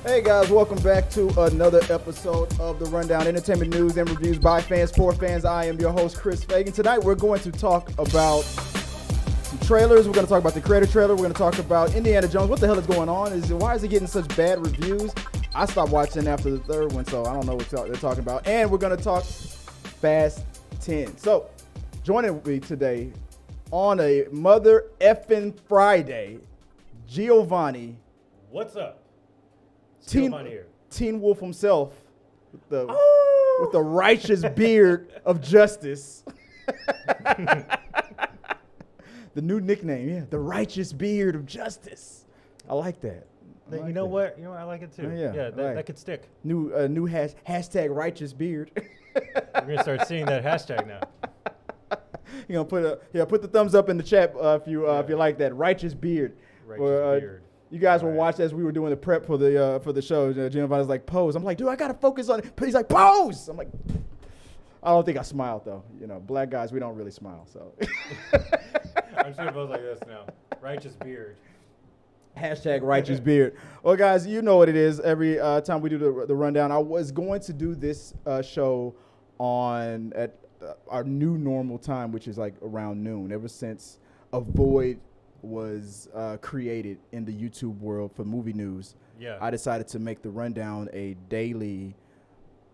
Hey guys, welcome back to another episode of the Rundown, entertainment news and reviews by fans for fans. I am your host, Chris Fagan. Tonight we're going to talk about some trailers. We're going to talk about the creator trailer. We're going to talk about Indiana Jones. What the hell is going on? Why is it getting such bad reviews? I stopped watching after the third one, so I don't know what they're talking about. And we're going to talk Fast 10. So, joining me today on a mother effing Friday, Giovanni. What's up? Teen Wolf himself, with the righteous beard of justice. The new nickname, the righteous beard of justice. I like that. You know what? I like it too. Yeah, that could stick. New hashtag righteous beard. We're gonna start seeing that hashtag now. You're gonna put the thumbs up in the chat if you like that righteous beard. Righteous beard. You guys were watching as we were doing the prep for the show. Giovanni's like, pose. I'm like, dude, I gotta focus on it. He's like, pose. I'm like, I don't think I smiled though. Black guys, we don't really smile. So I'm just gonna pose like this now. Righteous beard. Hashtag righteous beard. Well, guys, you know what it is. Every time we do the rundown, I was going to do this show at our new normal time, which is like around noon. Ever since a void was created in the YouTube world for movie news, I decided to make the rundown a daily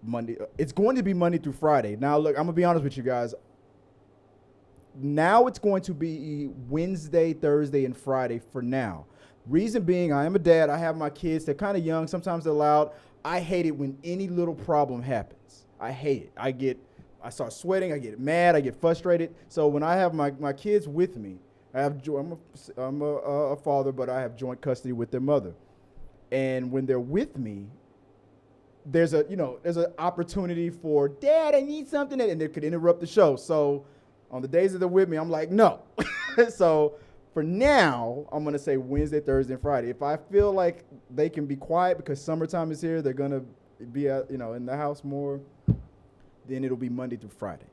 Monday. It's going to be Monday through Friday. Now, look, I'm going to be honest with you guys. Now it's going to be Wednesday, Thursday, and Friday for now. Reason being, I am a dad. I have my kids. They're kind of young. Sometimes they're loud. I hate it when any little problem happens. I hate it. I start sweating. I get mad. I get frustrated. So when I have my kids with me, I'm a father, but I have joint custody with their mother. And when they're with me, there's an opportunity for, Dad, I need something, and it could interrupt the show. So on the days that they're with me, I'm like, no. So for now, I'm going to say Wednesday, Thursday, and Friday. If I feel like they can be quiet because summertime is here, they're going to be in the house more, then it'll be Monday through Friday.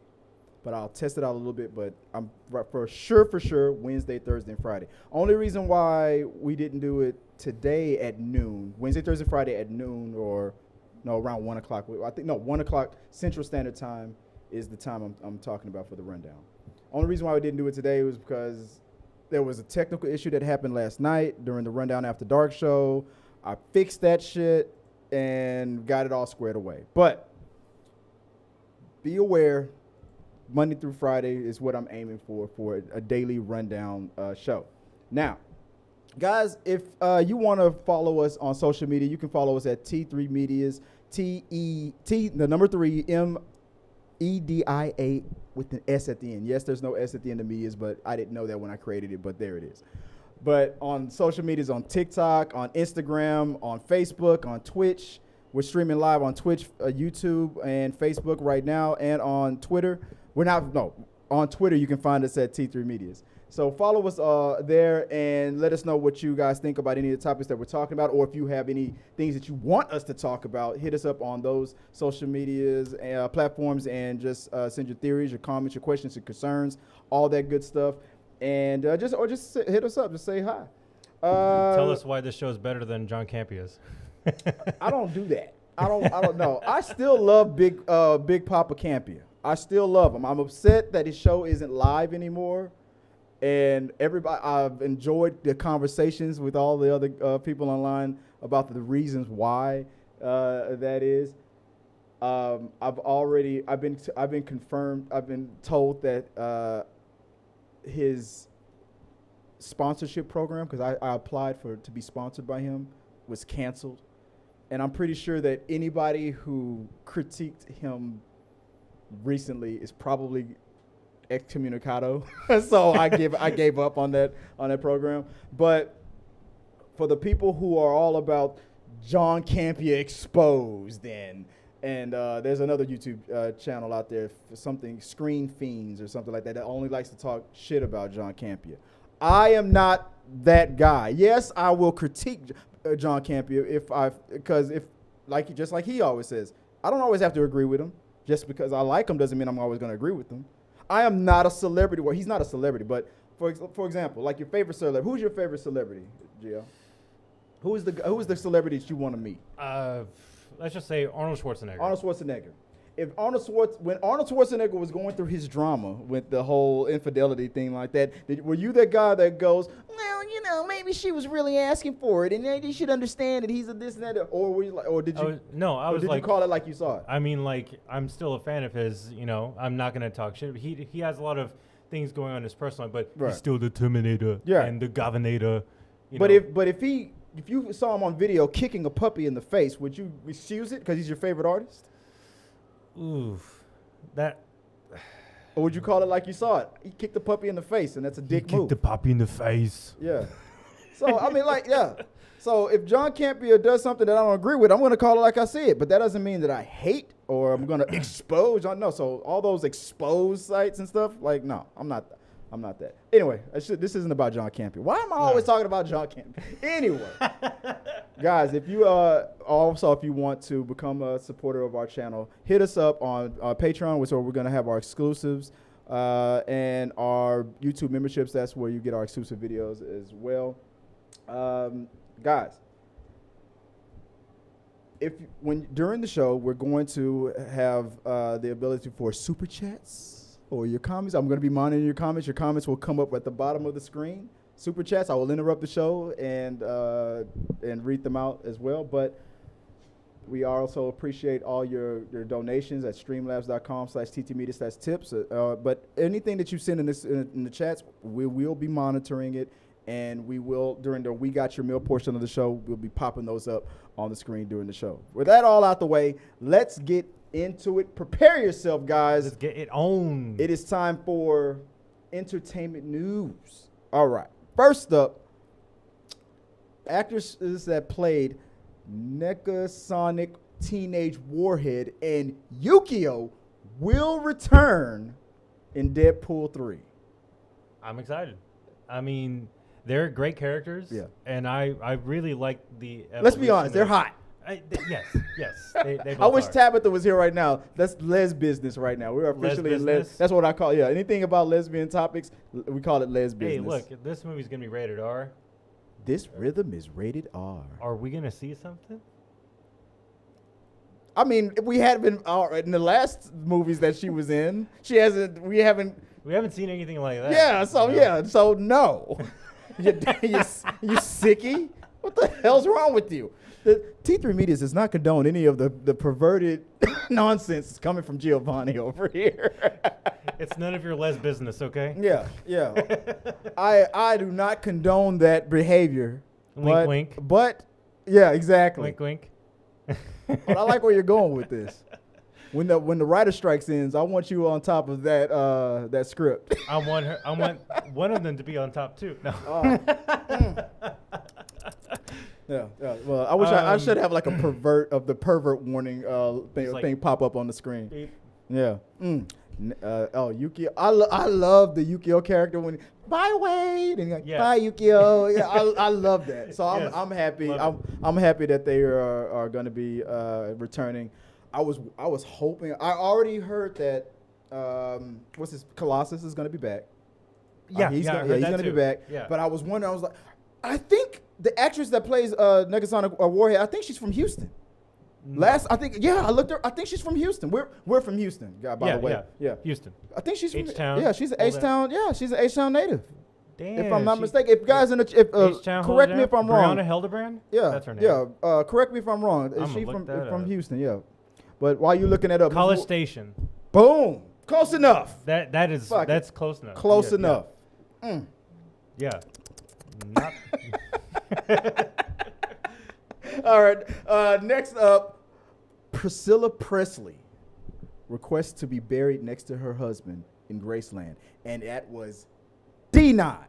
But I'll test it out a little bit, but I'm for sure Wednesday, Thursday, and Friday. Only reason why we didn't do it today at noon, Wednesday, Thursday, Friday at noon, around 1 o'clock. 1 o'clock Central Standard Time is the time I'm talking about for the rundown. Only reason why we didn't do it today was because there was a technical issue that happened last night during the Rundown After Dark show. I fixed that shit and got it all squared away. But be aware, Monday through Friday is what I'm aiming for a daily rundown show. Now, guys, if you want to follow us on social media, you can follow us at T3 Medias, the number 3 MEDIA with an S at the end. Yes, there's no S at the end of Medias, but I didn't know that when I created it, but there it is. But on social medias, on TikTok, on Instagram, on Facebook, on Twitch. We're streaming live on Twitch, YouTube, and Facebook right now, and on Twitter. On Twitter, you can find us at T3 Medias. So follow us there and let us know what you guys think about any of the topics that we're talking about, or if you have any things that you want us to talk about, hit us up on those social medias platforms and just send your theories, your comments, your questions, your concerns, all that good stuff. And just hit us up, just say hi. Tell us why this show is better than John Campia's. I don't do that. I don't know. I still love Big Papa Campia. I still love him. I'm upset that his show isn't live anymore. And I've enjoyed the conversations with all the other people online about the reasons why that is. I've been confirmed. I've been told that his sponsorship program, because I applied to be sponsored by him, was canceled. And I'm pretty sure that anybody who critiqued him recently is probably excommunicado. So I gave up on that program. But for the people who are all about John Campia exposed and there's another YouTube channel out there, something Screen Fiends or something like that only likes to talk shit about John Campia. I am not that guy. Yes, I will critique John Campia because just like he always says, I don't always have to agree with him. Just because I like him doesn't mean I'm always going to agree with him. I am not a celebrity. Well, he's not a celebrity, but for example, like your favorite celebrity. Who's your favorite celebrity, Gio? Who is the celebrity that you want to meet? Let's just say Arnold Schwarzenegger. Arnold Schwarzenegger. When Arnold Schwarzenegger was going through his drama with the whole infidelity thing like that, were you that guy that goes, well, you know, maybe she was really asking for it, and maybe you should understand that he's a this and that, or were you like, or did you? Did you call it like you saw it? I mean, like, I'm still a fan of his. You know, I'm not gonna talk shit. He has a lot of things going on in his personal life, but he's still the Terminator and the Governator. But if you saw him on video kicking a puppy in the face, would you excuse it because he's your favorite artist? Oof, that. Or would you call it like you saw it? He kicked the puppy in the face, and that's a dick move. Kicked the puppy in the face. Yeah. So I mean, like, yeah. So if John Campea does something that I don't agree with, I'm going to call it like I see it. But that doesn't mean that I hate or I'm going to expose. No. So all those exposed sites and stuff, like, no, I'm not that. Anyway, this isn't about John Campea. Why am I always talking about John Campea? Anyway, guys, if you want to become a supporter of our channel, hit us up on Patreon, which is where we're going to have our exclusives and our YouTube memberships. That's where you get our exclusive videos as well. Guys, during the show, we're going to have the ability for super chats. Or your comments. I'm going to be monitoring your comments. Your comments will come up at the bottom of the screen. Super chats. I will interrupt the show and read them out as well. But we also appreciate all your donations at streamlabs.com/ttmedia/tips. But anything that you send in the chats, we will be monitoring it, and we will during the We Got Your Meal portion of the show. We'll be popping those up on the screen during the show. With that all out the way, let's get into it. Prepare yourself, guys. Let's get it on. It is time for entertainment news. All right. First up, actresses that played Negasonic Teenage Warhead and Yukio will return in Deadpool 3. I'm excited. I mean, they're great characters. Yeah. And I really like the. Let's be honest, they're hot. Yes. They both I wish are. Tabitha was here right now. That's les business right now. We're officially that's what I call. Yeah, anything about lesbian topics, we call it les business. Hey, look, this movie's gonna be rated R. This rhythm is rated R. Are we gonna see something? I mean, we had been in the last movies that she was in. We haven't seen anything like that. Yeah. So So no. you sickie. What the hell's wrong with you? The T3 Media does not condone any of the perverted nonsense coming from Giovanni over here. It's none of your les business, okay? Yeah. I do not condone that behavior. Wink, wink. But yeah, exactly. Wink, wink. But I like where you're going with this. When the writer strikes ends, I want you on top of that script. I want one of them to be on top too. No. Yeah. Well, I wish I should have like a pervert warning thing pop up on the screen. Beep. Yeah. Yukio. I love the Yukio character when bye Wade and like, bye Yukio. Yeah, I love that. So I'm happy. I'm happy that they are going to be returning. I was hoping. I already heard that Colossus is going to be back. Yeah, he's going to be back. Yeah. But I was wondering. I was like, I think the actress that plays Negasonic Warhead, I think she's from Houston. I looked her. I think she's from Houston. We're from Houston, by the way. Yeah. Houston. I think she's from H-Town. Yeah, she's an H-Town. Yeah, she's an H-Town native. Damn. If I'm not mistaken, if guys correct me if I'm wrong. Brianna Hildebrand? Yeah, that's her name. Yeah, correct me if I'm wrong. Is she from Houston? Yeah. But while you looking that up, College Station. Boom. Close enough. That's close enough. Close enough. Yeah. Not All right. Next up, Priscilla Presley requests to be buried next to her husband in Graceland, and that was denied.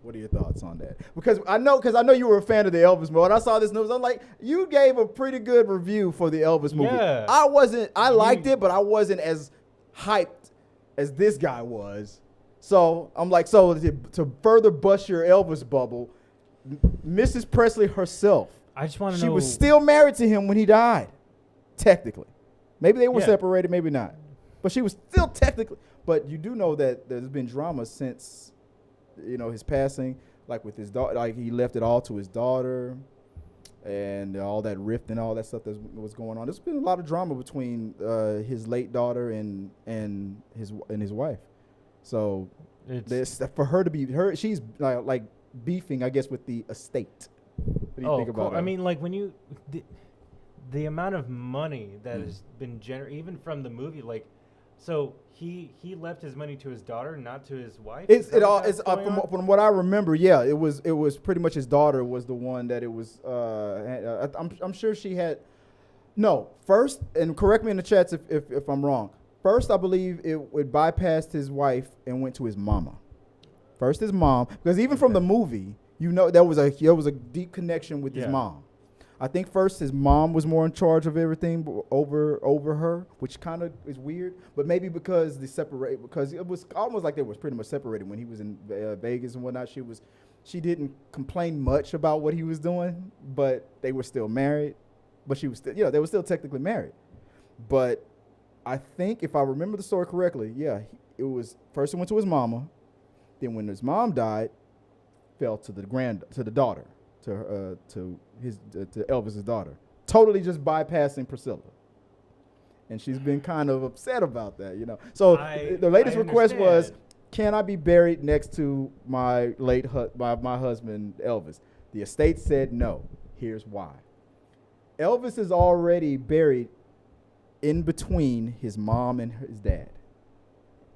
What are your thoughts on that? Because I know you were a fan of the Elvis movie. When I saw this news, I'm like, you gave a pretty good review for the Elvis movie. Yeah. I liked it, but I wasn't as hyped as this guy was. So I'm like, to further bust your Elvis bubble, Mrs. Presley herself, I just want to know. She was still married to him when he died, technically. Maybe they were separated, maybe not. But she was still technically. But you do know that there's been drama since, his passing, like with his daughter. Like he left it all to his daughter. and all that rift and all that stuff that was going on. There's been a lot of drama between his late daughter and his wife. So this for her to be she's like beefing, I guess, with the estate. What do you think about that? I mean, like when you the amount of money that has been generated, even from the movie, like, so he left his money to his daughter, not to his wife. From what I remember, yeah, it was pretty much his daughter was the one that it was. I'm sure she had. No, first, and correct me in the chats if I'm wrong. First, I believe it bypassed his wife and went to his mama. First, his mom, because even from the movie, there was a deep connection with his mom. I think first his mom was more in charge of everything over her, which kind of is weird. But maybe because because it was almost like they was pretty much separated when he was in Vegas and whatnot. She didn't complain much about what he was doing, but they were still married. But she was still, they were still technically married. But I think if I remember the story correctly, it was first it went to his mama, then when his mom died, fell to the daughter. To Elvis's daughter, totally just bypassing Priscilla, and she's been kind of upset about that, So the latest request was, can I be buried next to my late my husband Elvis? The estate said no. Here's why. Elvis is already buried in between his mom and his dad,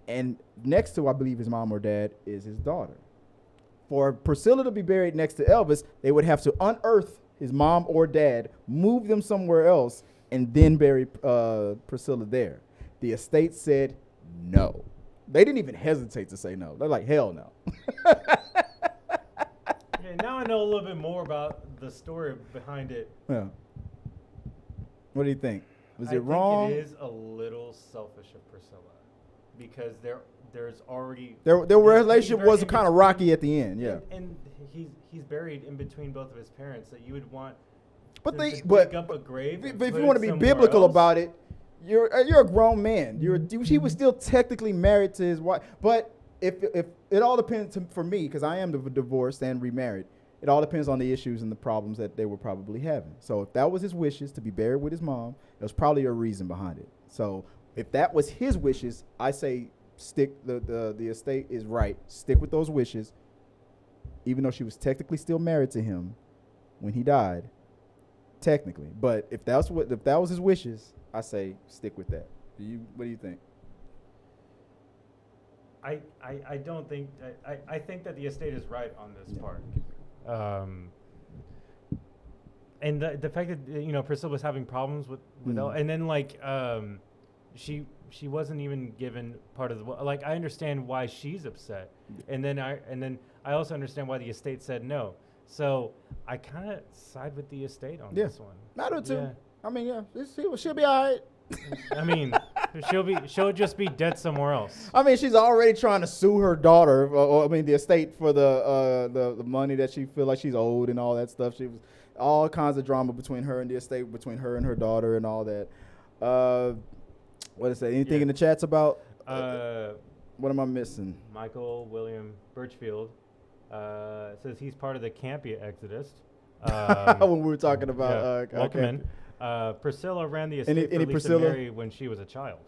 and next to, I believe, his mom or dad is his daughter. For Priscilla to be buried next to Elvis, they would have to unearth his mom or dad, move them somewhere else, and then bury Priscilla there. The estate said no. They didn't even hesitate to say no. They're like, hell no. Now I know a little bit more about the story behind it. Yeah. What do you think? Was it wrong? I think it is a little selfish of Priscilla, because there's already their relationship was kind of rocky at the end, yeah. And he's buried in between both of his parents. That you would want, but to dig up a grave. But if you want to be biblical about it, you're a grown man. He was still technically married to his wife. But if it all depends for me, because I am divorced and remarried. It all depends on the issues and the problems that they were probably having. So if that was his wishes to be buried with his mom, there was probably a reason behind it. So if that was his wishes, I say, stick. The estate is right. Stick with those wishes, even though she was technically still married to him when he died, technically. But if that was his wishes, I say stick with that. What do you think? I don't think I think that the estate is right on this part. And the fact that Priscilla was having problems with and then she wasn't even given part of the I understand why she's upset, and then I also understand why the estate said no. So I kind of side with the estate on this one. I do too. Yeah. I mean, she'll be all right. I mean, she'll just be dead somewhere else. I mean, she's already trying to sue her daughter, the estate for the money that she feel like she's owed and all that stuff. She was all kinds of drama between her and the estate, between her and her daughter and all that. What is that? Anything in the chats about? What am I missing? Michael William Birchfield says he's part of the Campia Exodus. When we were talking about welcome in. Priscilla ran the estate for Lisa Mary when she was a child.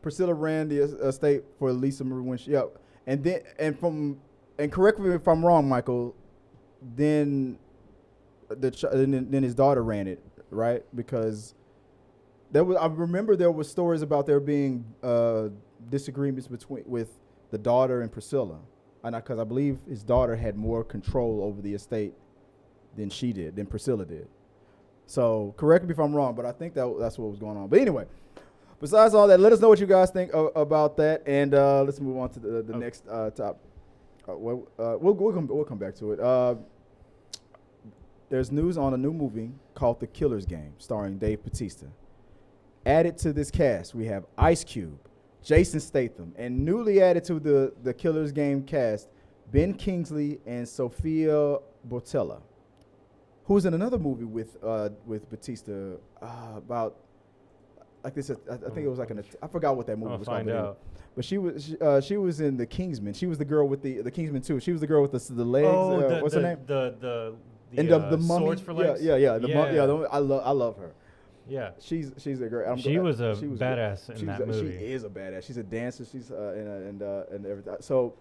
Priscilla ran the estate for Lisa Marie when she and correct me if I'm wrong, Michael. Then then his daughter ran it, right? Because I remember there was stories about there being disagreements with the daughter and Priscilla, and because I believe his daughter had more control over the estate than Priscilla did. So correct me if I'm wrong, but I think that's what was going on. But anyway, besides all that, let us know what you guys think about that, and let's move on to the next topic. We'll come back to it. There's news on a new movie called The Killer's Game, starring Dave Bautista. Added to this cast, we have Ice Cube, Jason Statham, and newly added to the Killer's Game cast, Ben Kingsley and Sofia Boutella, who's in another movie with Bautista about like this. I think it was like I forgot what that movie was called. But she was in The Kingsman. She was the girl with the Kingsman too. She was the girl with the legs. What's her name? and the mummy, swords for legs. I love her. Yeah, she's a great. She was a badass in that movie. She is a badass. She's a dancer. She's and everything. So,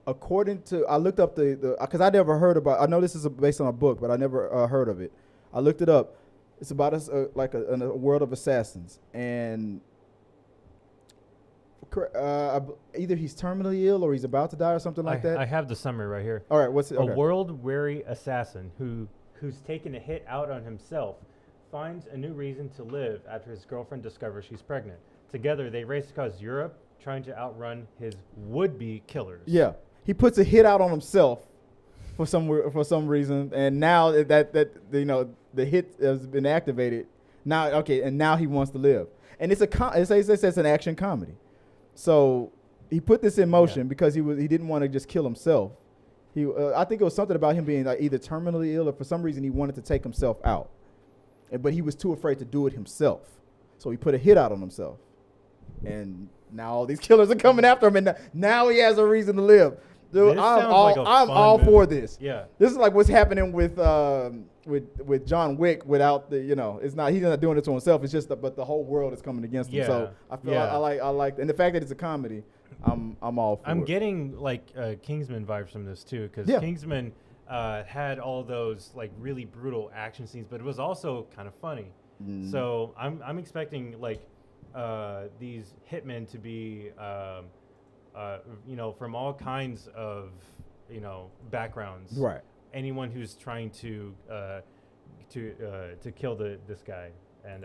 according to, I looked up the because I never heard about. I know this is based on a book, but I never heard of it. I looked it up. It's about like a world of assassins, and either he's terminally ill or he's about to die or something like that. I have the summary right here. All right, what's it? Okay. A world-weary assassin who's taken a hit out on himself finds a new reason to live after his girlfriend discovers she's pregnant. Together, they race across Europe, trying to outrun his would-be killers. Yeah, he puts a hit out on himself for some reason, and now that the hit has been activated. Now, now he wants to live, and it's an action comedy. So he put this in motion because he didn't want to just kill himself. I think it was something about him being like either terminally ill or for some reason he wanted to take himself out, but he was too afraid to do it himself. So he put a hit out on himself, and now all these killers are coming after him, and now he has a reason to live. Dude, I'm all for this. Yeah, this is like what's happening with John Wick. Without the, he's not doing it to himself. It's just but the whole world is coming against him. So I feel I like, and the fact that it's a comedy, I'm all for it. I'm getting like Kingsman vibes from this too, because Kingsman had all those like really brutal action scenes, but it was also kind of funny. So I'm expecting like these hitmen to be. From all kinds of, backgrounds. Right. Anyone who's trying to kill this guy, and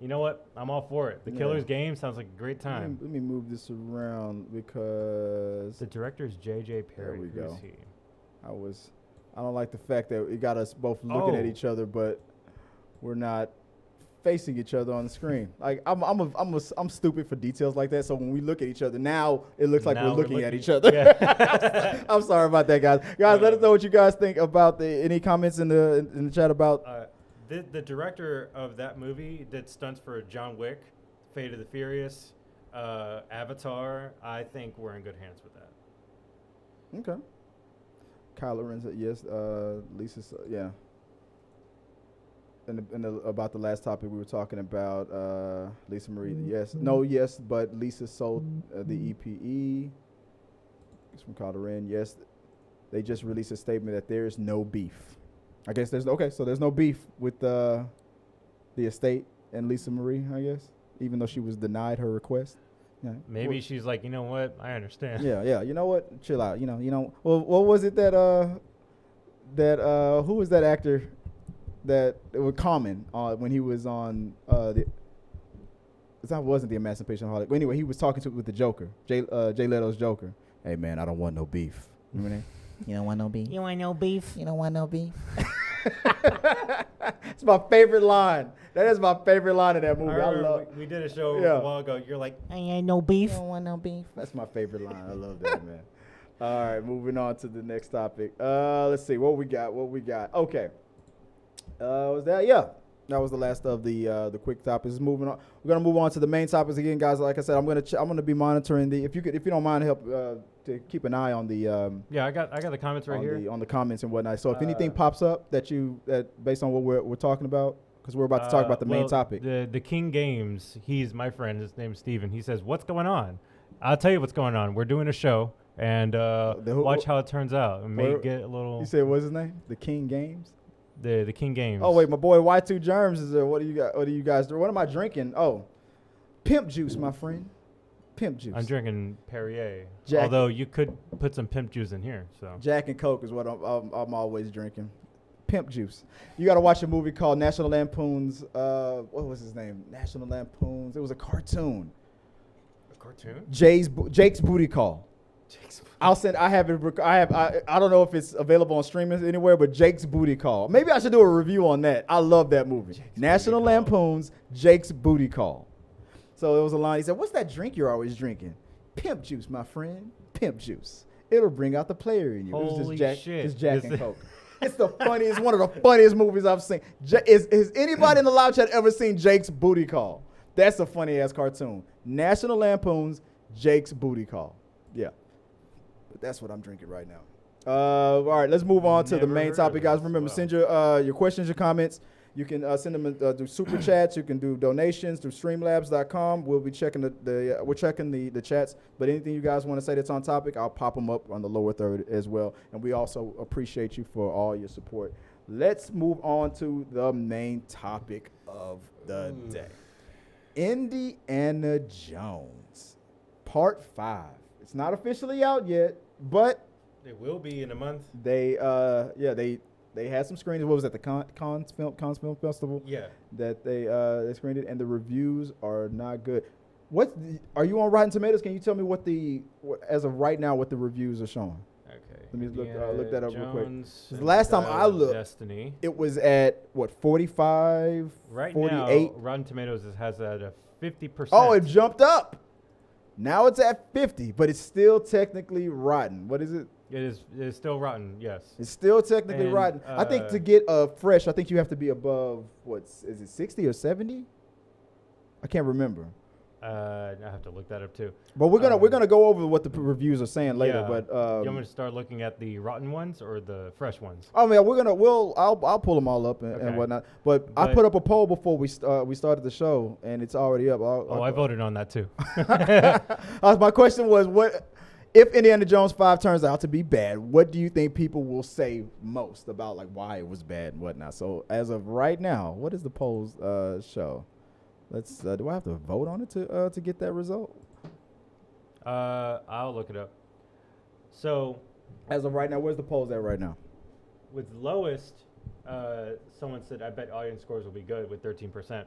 you know what? I'm all for it. The Killer's Game sounds like a great time. Let me move this around because the director is J.J. Perry. There we go. Who's he? I don't like the fact that it got us both looking at each other, but we're not facing each other on the screen. Like I'm stupid for details like that. So when we look at each other, now it looks like we're looking at each other. Yeah. I'm sorry about that, guys. Guys, let us know what you guys think about any comments in the chat about. The director of that movie did stunts for John Wick, Fate of the Furious, Avatar. I think we're in good hands with that. Okay. Kyle Lorenzo, yes. Lisa's, yeah. About the last topic we were talking about, Lisa Marie, yes, but Lisa sold the EPE. It's from Calderin, yes. They just released a statement that there is no beef. I guess so there's no beef with the estate and Lisa Marie, I guess, even though she was denied her request. Yeah. Maybe she's like, you know what, I understand. Yeah, you know what, chill out. Well, what was it that who was that actor that it was Common when he was on that wasn't the Emancipation Holiday. But anyway, he was talking with the Joker, Jay Leto's Joker. Hey man, I don't want no beef. Remember that? You don't want no beef? You want no beef? You don't want no beef? It's my favorite line. That is my favorite line in that movie. I love. We did a show a while ago. You're like, I ain't no beef. You don't want no beef? That's my favorite line. I love that, man. All right, moving on to the next topic. Let's see what we got. Okay. That was the last of the quick topics. Moving on, we're gonna move on to the main topics again, guys. Like I said, I'm gonna be monitoring if you don't mind, help to keep an eye on the I got the comments right here on the comments and whatnot. So if anything pops up that based on what we're talking about, because we're about to talk about the main topic. The King Games. He's my friend. His name's Steven. He says, "What's going on?" I'll tell you what's going on. We're doing a show, and watch how it turns out. It may get a little. You said what's his name? The King Games. The King Games. Oh wait, my boy Y2 Germs is there. What do you guys do? What am I drinking? Oh, pimp juice, my friend. Pimp juice. I'm drinking Perrier. Jack. Although you could put some pimp juice in here. So Jack and Coke is what I'm always drinking. Pimp juice. You got to watch a movie called National Lampoon's. What was his name? National Lampoon's. It was a cartoon. A cartoon? Jake's Booty Call. I'll send. I don't know if it's available on streaming anywhere, but Jake's Booty Call. Maybe I should do a review on that. I love that movie. National Lampoon's Jake's Booty Call. So it was a line. He said, "What's that drink you're always drinking?" Pimp juice, my friend. Pimp juice. It'll bring out the player in you. Holy it was just shit. Just Jack and Coke. It's the funniest. One of the funniest movies I've seen. Has anybody in the live chat ever seen Jake's Booty Call? That's a funny ass cartoon. National Lampoon's Jake's Booty Call. Yeah. But that's what I'm drinking right now. All right, let's move on to the Never main heard topic, of guys. this. Remember, Wow. send your questions, your comments. You can send them through super chats. You can do donations through streamlabs.com. We'll be checking we're checking the chats. But anything you guys want to say that's on topic, I'll pop them up on the lower third as well. And we also appreciate you for all your support. Let's move on to the main topic of the day. Indiana Jones, Part 5. It's not officially out yet, but It will be in a month. they had some screenings. What was that? The Cannes Film Festival. Yeah. That they screened it, and the reviews are not good. Are you on Rotten Tomatoes? Can you tell me as of right now what the reviews are showing? Okay. Let me look that up real quick. Jones 'Cause last time I looked, Destiny. It was at what 45, Right 48. now, Rotten Tomatoes has that at 50%. Oh, it jumped up. Now it's at 50, but it's still technically rotten. What is it? It is still rotten. Yes. It's still technically And, rotten. I think to get fresh, I think you have to be above is it 60 or 70? I can't remember. I have to look that up too. But we're gonna go over what the reviews are saying later. Yeah. But You want me to start looking at the rotten ones or the fresh ones? oh man, I'll pull them all up and Okay. whatnot. But I put up a poll before we started the show, and it's already up. I voted on that too. My question was, what if Indiana Jones 5 turns out to be bad? What do you think people will say most about like why it was bad and whatnot? So as of right now, what does the polls show? Let's. Do I have to vote on it to get that result? I'll look it up. So, As of right now, where's the polls at right now? with lowest, someone said, I bet audience scores will be good with 13%.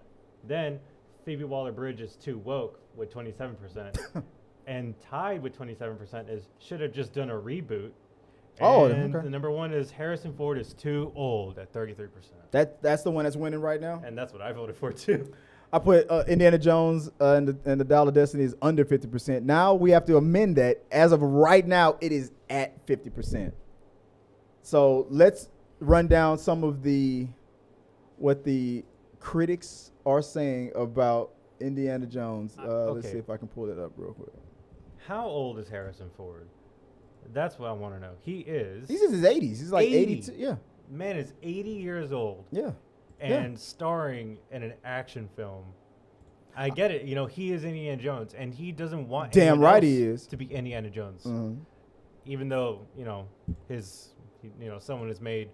Then, Phoebe Waller-Bridge is too woke with 27%. And tied with 27% is should have just done a reboot. Oh, and okay. the number one is Harrison Ford is too old at 33%. That's the one that's winning right now. And that's what I voted for too. I put Indiana Jones and the Dial of Destiny is under 50%. Now we have to amend that. As of right now, it is at 50%. So let's run down some of what the critics are saying about Indiana Jones. Let's okay. see if I can pull that up real quick. How old is Harrison Ford? That's what I want to know. He's in his 80s. He's like 80. 82. Yeah. Man is 80 years old Yeah. and starring in an action film. I get it. You know, he is Indiana Jones, and he doesn't want Damn anyone right else he is. to be Indiana Jones. Mhm. Even though, someone has made,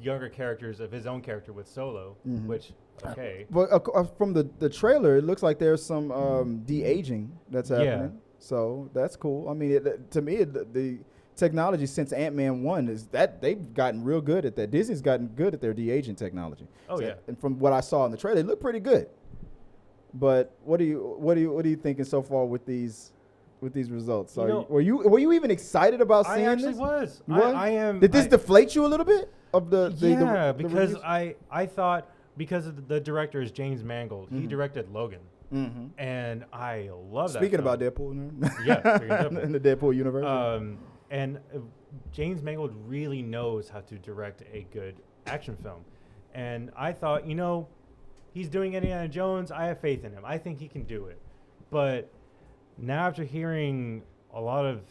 younger characters of his own character with Solo, Mhm. which, okay. But from the trailer, it looks like there's some de-aging that's happening. So that's cool. I mean, to me, the technology since Ant-Man 1 is that they've gotten real good at that. Disney's gotten good at their de-aging technology. Oh, yeah. And from what I saw in the trailer, it looked pretty good. But what are you thinking so far with these results? Were you even excited about seeing I actually this? was. You was? I am. Did this deflate you a little bit of the because reviews? I thought because of the director is James Mangold. He Mhm. directed Logan. Mm-hmm. And I love that. Speaking film. about Deadpool, Yeah, speaking of Deadpool. in the Deadpool universe. And James Mangold really knows how to direct a good action film. And I thought, he's doing Indiana Jones. I have faith in him. I think he can do it. But now after hearing a lot of,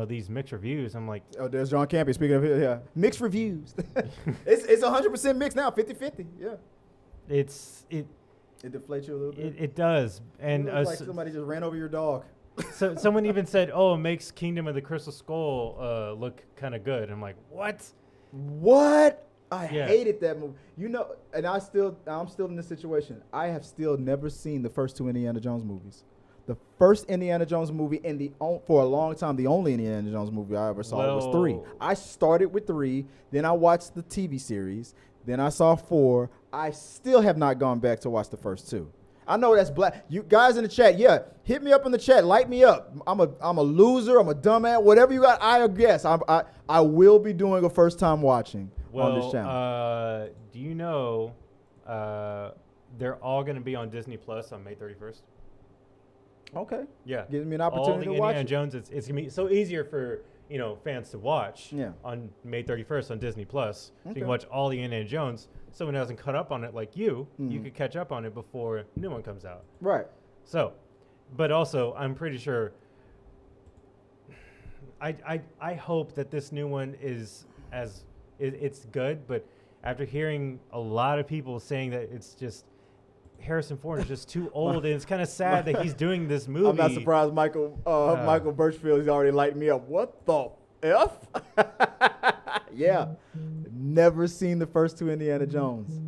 these mixed reviews, I'm like, Oh, there's John Campy. Speaking of it, yeah. Mixed reviews. it's 100% mixed now, 50-50. Yeah. It deflates you a little bit. It does. And It looks like somebody just ran over your dog. so someone even said, "Oh, it makes Kingdom of the Crystal Skull look kind of good." I'm like, "What?" What? I Yeah. hated that movie. And I'm still in this situation. I have still never seen the first two Indiana Jones movies. The first Indiana Jones movie and for a long time, the only Indiana Jones movie I ever saw was 3. Well- I started with 3, then I watched the TV series, then I saw 4. I still have not gone back to watch the first 2. I know that's black. You guys in the chat, hit me up in the chat, light me up. I'm a loser, I'm a dumbass, whatever you got. I guess I will be doing a first time watching on this channel. Do you know they're all going to be on Disney Plus on May 31st? Okay. Yeah. Gives me an All the opportunity to watch Indiana it. Jones, it's going to be so easier for, fans to watch Yeah. on May 31st on Disney Plus. So you Okay. can watch all the Indiana Jones. Someone who hasn't caught up on it like you Mhm. could catch up on it before a new one comes out. Right. So, but also, I'm pretty sure I hope that this new one is it's good, but after hearing a lot of people saying that it's just Harrison Ford is just too old, and it's kind of sad that he's doing this movie. I'm not surprised Michael Birchfield, he's already lighting me up. What the F? Yeah. Never seen the first two Indiana Jones.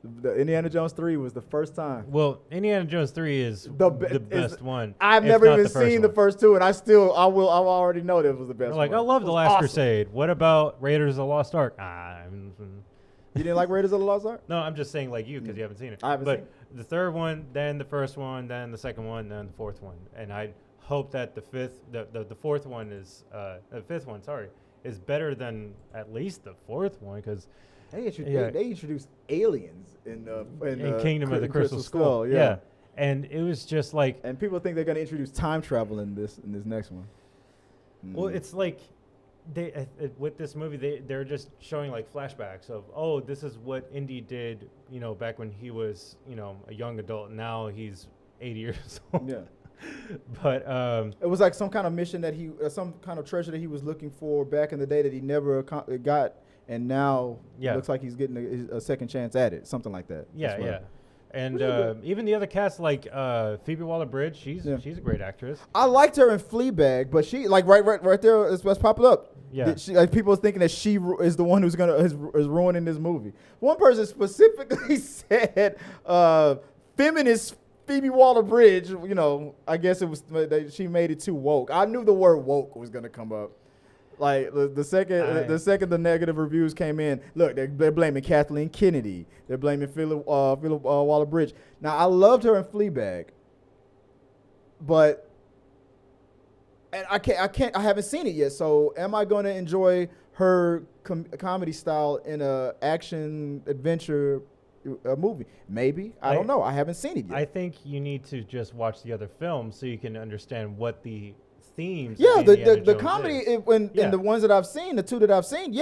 The Indiana Jones 3 was the first time. Well, Indiana Jones 3 is the best one. I've if never not even seen the first two, and I already know that was the best like, one. I love The Last awesome. Crusade. What about Raiders of the Lost Ark? You didn't like Raiders of the Lost Ark? No, I'm just saying like you because you haven't seen it. I haven't seen it. The third one, then the first one, then the second one, then the fourth one. And I hope that the fifth one is better than at least the fourth one, because They introduced aliens in Kingdom of the Crystal Skull. Yeah. And it was just like, And people think they're going to introduce time travel in this next one. well, it's like they with this movie they're just showing like flashbacks of, this is what Indy did, back when he was, a young adult. Now he's 80 years old. Yeah. But it was like some kind of mission that some kind of treasure that he was looking for back in the day that he never got, and now it looks like he's getting a second chance at it, something like that. Yeah. And even the other cast, like Phoebe Waller-Bridge, she's a great actress. I liked her in Fleabag, but she like right there is what's popping up. Yeah. She, like, people are thinking that she is the one who's is ruining this movie. One person specifically said, feminist Phoebe Waller-Bridge. I guess it was she made it too woke. I knew the word woke was gonna come up. Like the second the negative reviews came in, look, they're blaming Kathleen Kennedy. They're blaming Philip Waller-Bridge. Now, I loved her in Fleabag, but I haven't seen it yet. So, am I going to enjoy her comedy style in a action adventure movie? Maybe. I don't know. I haven't seen it yet. I think you need to just watch the other films so you can understand what the themes. Yeah, the Jones comedy is. In the ones that I've seen, the two that I've seen,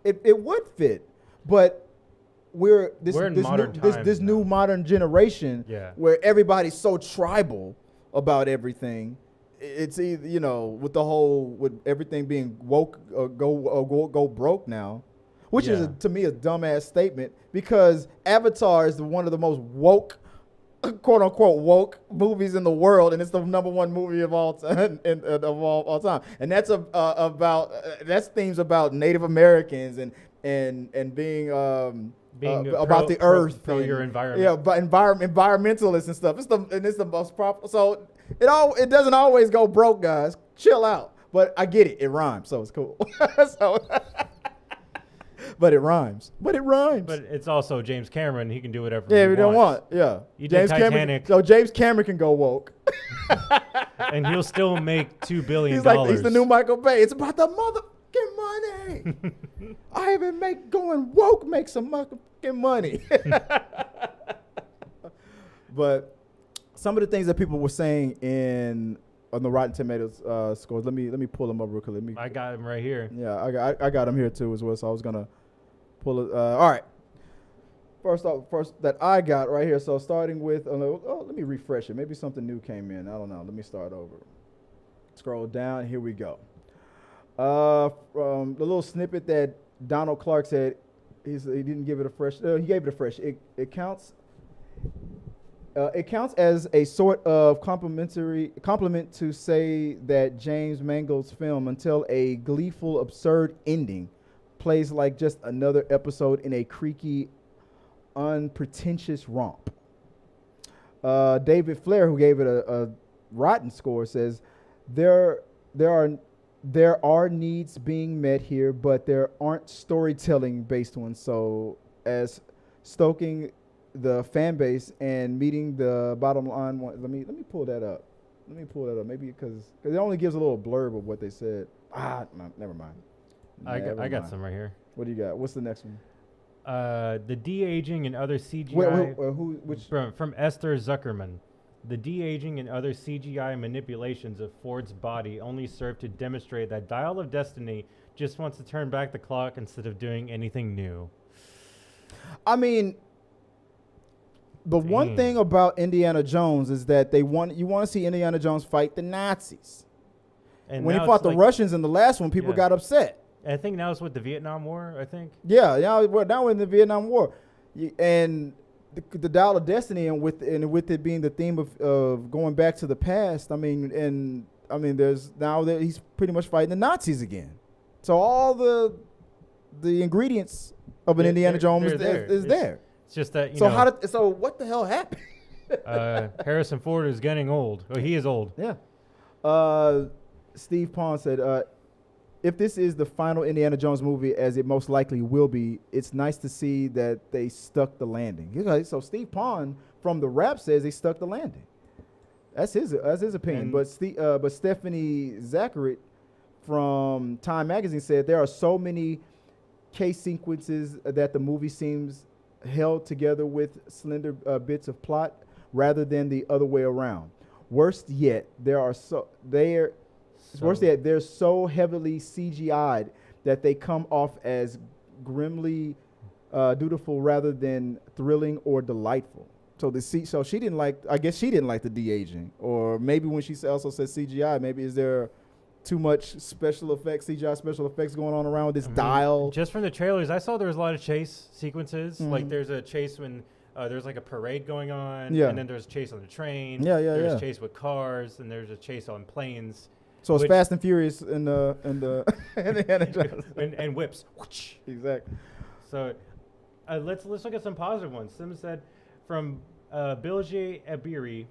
it would fit. But this new modern generation where everybody's so tribal about everything. It's either, with everything being woke or go broke now, which is to me a dumbass statement, because Avatar is one of the most woke, quote unquote woke movies in the world, and it's the #1 movie of all time. And that's that's themes about Native Americans and being about the earth, pro your environment. Yeah, but environmentalists and stuff. It's the most proper. So it doesn't always go broke, guys. Chill out. But I get it. It rhymes, so it's cool. But it rhymes. But it's also James Cameron. He can do whatever. Yeah, he we don't wants. want. Yeah, You did Titanic. So James Cameron can go woke, and he'll still make $2 billion. He's the new Michael Bay. It's about the motherfucking money. I even going woke make some motherfucking money. But some of the things that people were saying on the Rotten Tomatoes scores. Let me pull them up real quick. I got him right here. Yeah, I got them here too as well. So I was gonna pull it. All right. First that I got right here. So starting with, let me refresh it. Maybe something new came in. I don't know. Let me start over. Scroll down. Here we go. From the little snippet that Donald Clark said, he didn't give it a fresh. He gave it a fresh. It counts. It counts as a sort of compliment to say that James Mangold's film, until a gleeful, absurd ending, plays like just another episode in a creaky, unpretentious romp. David Flair, who gave it a rotten score, says there are needs being met here, but there aren't storytelling based ones. So as stoking the fan base and meeting the bottom line. Let me pull that up. Maybe because it only gives a little blurb of what they said. No, never mind. I got some right here. What do you got? What's the next one? The de-aging and other CGI. Which from Esther Zuckerman. The de-aging and other CGI manipulations of Ford's body only serve to demonstrate that Dial of Destiny just wants to turn back the clock instead of doing anything new. I mean, the one thing about Indiana Jones is that you want to see Indiana Jones fight the Nazis. And when he now fought it's the like- Russians in the last one, people Yeah. got upset. I think now it's with the Vietnam War. I think. Yeah, now we're in the Vietnam War, and the Dial of Destiny, and with it being the theme of going back to the past. I mean, there's now that he's pretty much fighting the Nazis again. So all the ingredients of an Indiana Jones is there. It's just that So what the hell happened? Harrison Ford is getting old. Well, he is old. Yeah. Steve Pond said, if this is the final Indiana Jones movie, as it most likely will be, it's nice to see that they stuck the landing. Okay, so Steve Pond from the Rap says they stuck the landing. That's his opinion. And But Stephanie Zachary from Time Magazine said there are so many case sequences that the movie seems held together with slender bits of plot rather than the other way around. Worst yet, they're so heavily CGI'd that they come off as grimly dutiful rather than thrilling or delightful. So she didn't like. I guess she didn't like the de-aging, or maybe when she also said CGI, maybe is there too much CGI special effects going on around with this dial? Just from the trailers, I saw there was a lot of chase sequences. Mhm. Like there's a chase when there's like a parade going on, Yeah. and then there's a chase on the train. Yeah. There's a chase with cars, and there's a chase on planes. So it's Fast and Furious and Indiana Jones. and whips. Exactly. So let's look at some positive ones. Sim said from Bilge Abiri,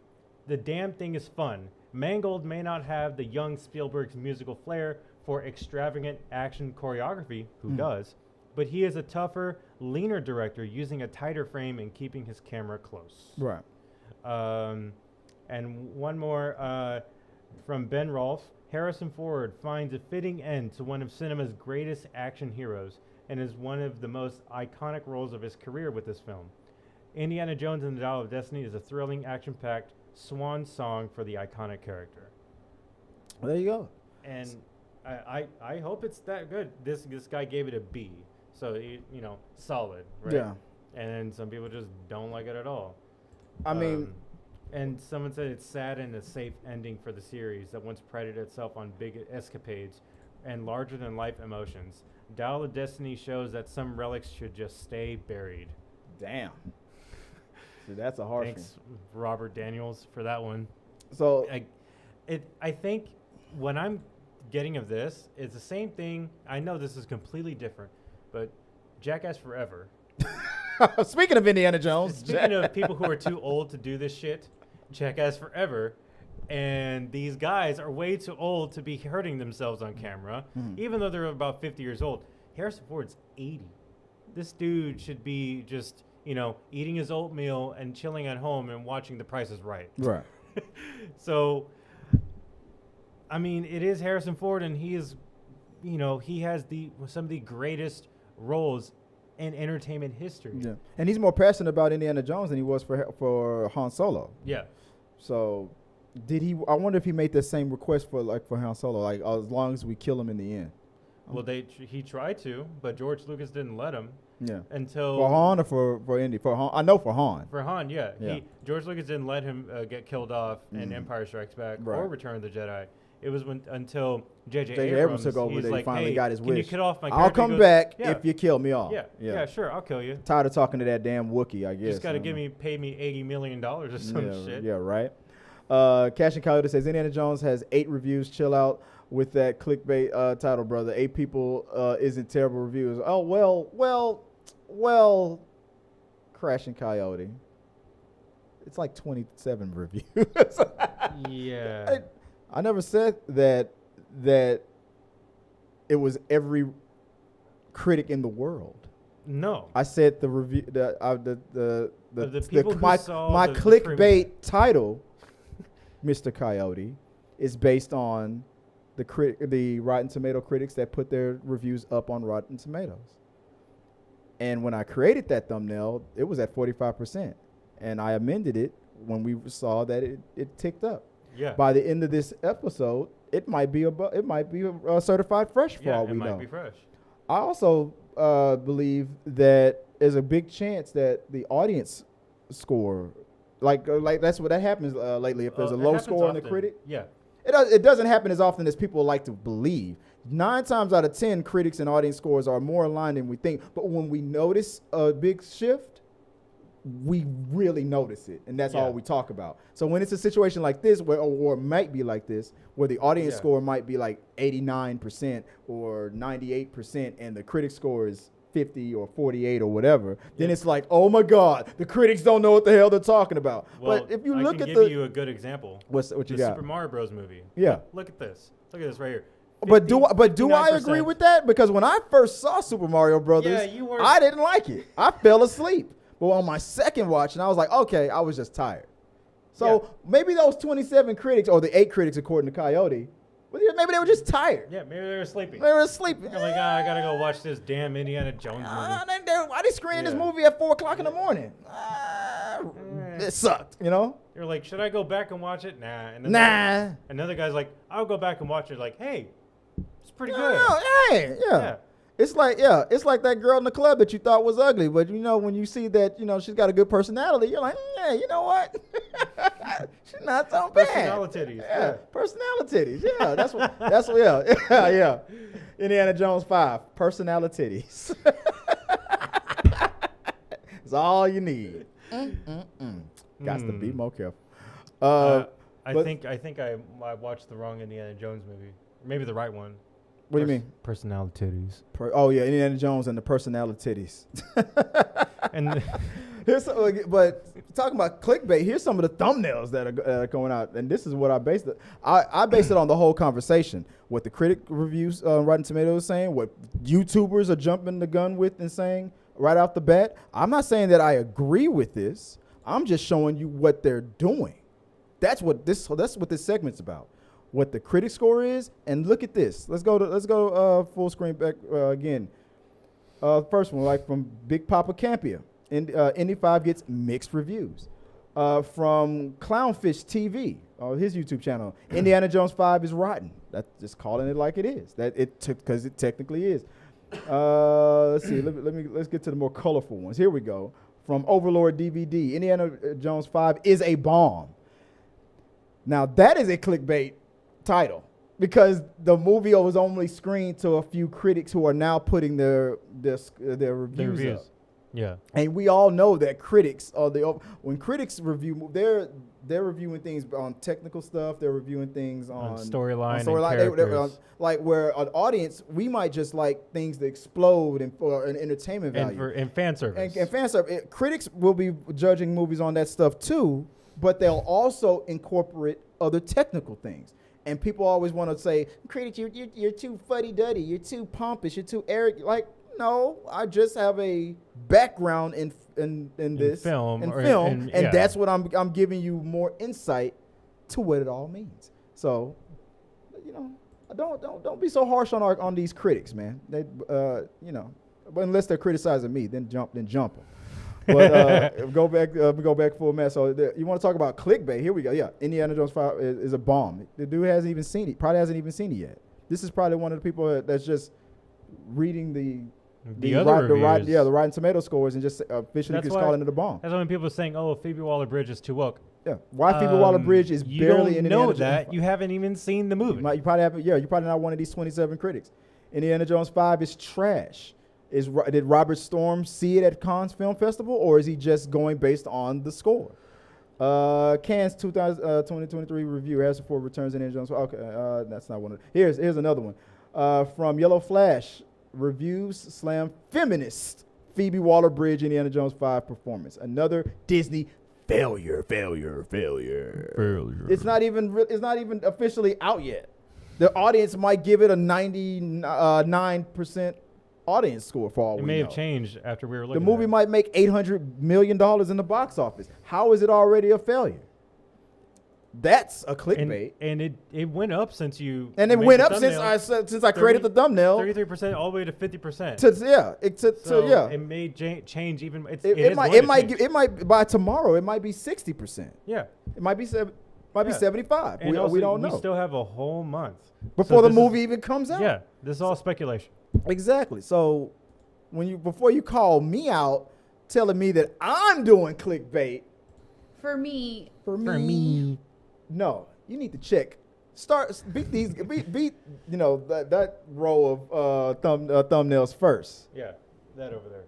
the damn thing is fun. Mangold may not have the young Spielberg's musical flair for extravagant action choreography, who does, but he is a tougher, leaner director using a tighter frame and keeping his camera close. Right. And one more from Ben Rolfe. Harrison Ford finds a fitting end to one of cinema's greatest action heroes and is one of the most iconic roles of his career with this film. Indiana Jones and the Dial of Destiny is a thrilling, action-packed swan song for the iconic character. There you go. And I hope it's that good. This guy gave it a B, so solid, right? Yeah. And some people just don't like it at all. I mean, and someone said it's sad and a safe ending for the series that once prided itself on big escapades and larger-than-life emotions. Dial of Destiny shows that some relics should just stay buried. damn. See, that's a harsh Thanks, Robert Daniels, for that one. one. So I think what I'm getting of this is the same thing. I know this is completely different, but Jackass Forever. speaking of Indiana Jones, Speaking of people who are too old to do this shit, Jackass Forever, and these guys are way too old to be hurting themselves on camera, even though they're about 50 years old. Harrison Ford's 80. This dude should be just, eating his oatmeal and chilling at home and watching The Price is Right. right. So, I mean, it is Harrison Ford, and he is, he has some of the greatest roles in entertainment history. Yeah, and he's more passionate about Indiana Jones than he was for Han Solo. Yeah. So, did he? I wonder if he made the same request for Han Solo, like as long as we kill him in the end. Well, he tried to, but George Lucas didn't let him. Yeah. Until For Han or for Indy? For Han, I know for Han. For Han, yeah. Yeah. George Lucas didn't let him get killed off in Empire Strikes Back or Return of the Jedi. It was until J.J. Abrams took over he's that he like, finally hey, got his can wish. you kill off my I'll character? come He goes, back yeah. if you kill me off. Yeah, sure, I'll kill you. Tired of talking to that damn Wookiee, I guess. Just got to pay me $80 million or some shit. Yeah, right. Cash and Coyote says Indiana Jones has 8 reviews. Chill out with that clickbait title, brother. 8 people isn't terrible reviews. Oh, well, Crash and Coyote. It's like 27 reviews. Yeah. I never said that it was every critic in the world. No. I said the review people who saw my the clickbait title, Mr. Coyote, is based on the Rotten Tomato critics that put their reviews up on Rotten Tomatoes. And when I created that thumbnail, it was at 45%, and I amended it when we saw that it ticked up. Yeah. By the end of this episode, it might be certified fresh for all we know. it might be fresh. I also believe that there's a big chance that the audience score, like that's what happens lately. If there's a low happens score on the often. critic, Yeah. It doesn't happen as often as people like to believe. 9 times out of 10, critics and audience scores are more aligned than we think. But when we notice a big shift, we really notice it, and that's all we talk about. So when it's a situation like this, where or it might be like this, where the audience score might be like 89% or 98%, and the critic score is 50 or 48 or whatever, then it's like, oh my God, the critics don't know what the hell they're talking about. Well, but if you I look can at give you a good example. what you the got? Super Mario Bros. Movie. Yeah. Look at this. Look at this right here. But do I 59%. agree with that? Because when I first saw Super Mario Brothers, I didn't like it. I fell asleep. But on my second watch, and I was like, okay, I was just tired. So maybe those 27 critics, or the 8 critics according to Coyote, maybe they were just tired. Yeah, maybe they were sleeping. They were sleeping. They're like, I gotta go watch this damn Indiana Jones movie. Why they screening this movie at 4 o'clock in the morning? It sucked, you know? You're like, should I go back and watch it? Nah. And then another guy's like, I'll go back and watch it. Like, hey, it's pretty good. Hey, yeah. It's like that girl in the club that you thought was ugly, but you know, when you see that, you know, she's got a good personality, you're like, yeah, you know what? She's not so bad. Personality. Yeah, personalities. Yeah, that's what. Yeah. Indiana Jones 5, personalities. It's all you need. Got to be more careful. I think I watched the wrong Indiana Jones movie. Maybe the right one. What do you mean? Personalities. Indiana Jones and the personalities. And but talking about clickbait, here's some of the thumbnails that are going out, and this is what I based it. I based it on the whole conversation. What the critic reviews, Rotten Tomatoes, saying, what YouTubers are jumping the gun with and saying right off the bat. I'm not saying that I agree with this. I'm just showing you what they're doing. That's what this segment's about. What the critic score is, and look at this. Let's go full screen back again. First one, like from Big Papa Campia. Indy 5 gets mixed reviews. From Clownfish TV, his YouTube channel, Indiana Jones 5 is rotten. That's just calling it like it is. Because it technically is. Let's see. Let's get to the more colorful ones. Here we go. From Overlord DVD, Indiana Jones 5 is a bomb. Now that is a clickbait title, because the movie was only screened to a few critics who are now putting their reviews up. Yeah, and we all know that critics are when critics review, they're reviewing things on technical stuff. They're reviewing things on storyline, and like where an audience, we might just like things that explode and for an entertainment value and fan service. And fan service. Critics will be judging movies on that stuff too, but they'll also incorporate other technical things. And people always want to say, critics, you're too fuddy-duddy, you're too pompous, you're too arrogant. Like, no, I just have a background in film, and that's what I'm giving you more insight to what it all means. So, you know, don't be so harsh on these critics, man. They, but unless they're criticizing me, then jump them. But go back full mess. So you want to talk about clickbait? Here we go. Yeah, Indiana Jones 5 is a bomb. The dude hasn't even seen it. Probably hasn't even seen it yet. This is probably one of the people that's just reading the Rotten Tomato scores and just officially just calling it a bomb. That's why when people are saying, "Oh, Phoebe Waller-Bridge is too woke." Yeah, why Phoebe Waller-Bridge is barely in Indiana Jones. You don't know that. You haven't even seen the movie. You probably haven't. Yeah, you're probably not one of these 27 critics. Indiana Jones 5 is trash. Did Robert Storm see it at Cannes Film Festival, or is he just going based on the score? Cannes 2023 review, Harrison Ford returns in Indiana Jones. Okay, that's not one of them. Here's another one. From Yellow Flash, reviews slam feminist Phoebe Waller-Bridge Indiana Jones 5 performance. Another Disney failure. It's not even officially out yet. The audience might give it a 99% audience score for all we know. It may have changed after we were looking. The movie might make $800 million in the box office. How is it already a failure? That's a clickbait. And it went up since you. And it went up since I created the thumbnail. 33% all the way to 50%. It may change even. It might by tomorrow. It might be 60%. Yeah. It might be 75. And we don't know. We still have a whole month before the movie even comes out. Yeah, this is all speculation. Exactly. So before you call me out telling me that I'm doing clickbait, for me, no, you need to check beat you know that row of thumbnails first. Yeah, that over there.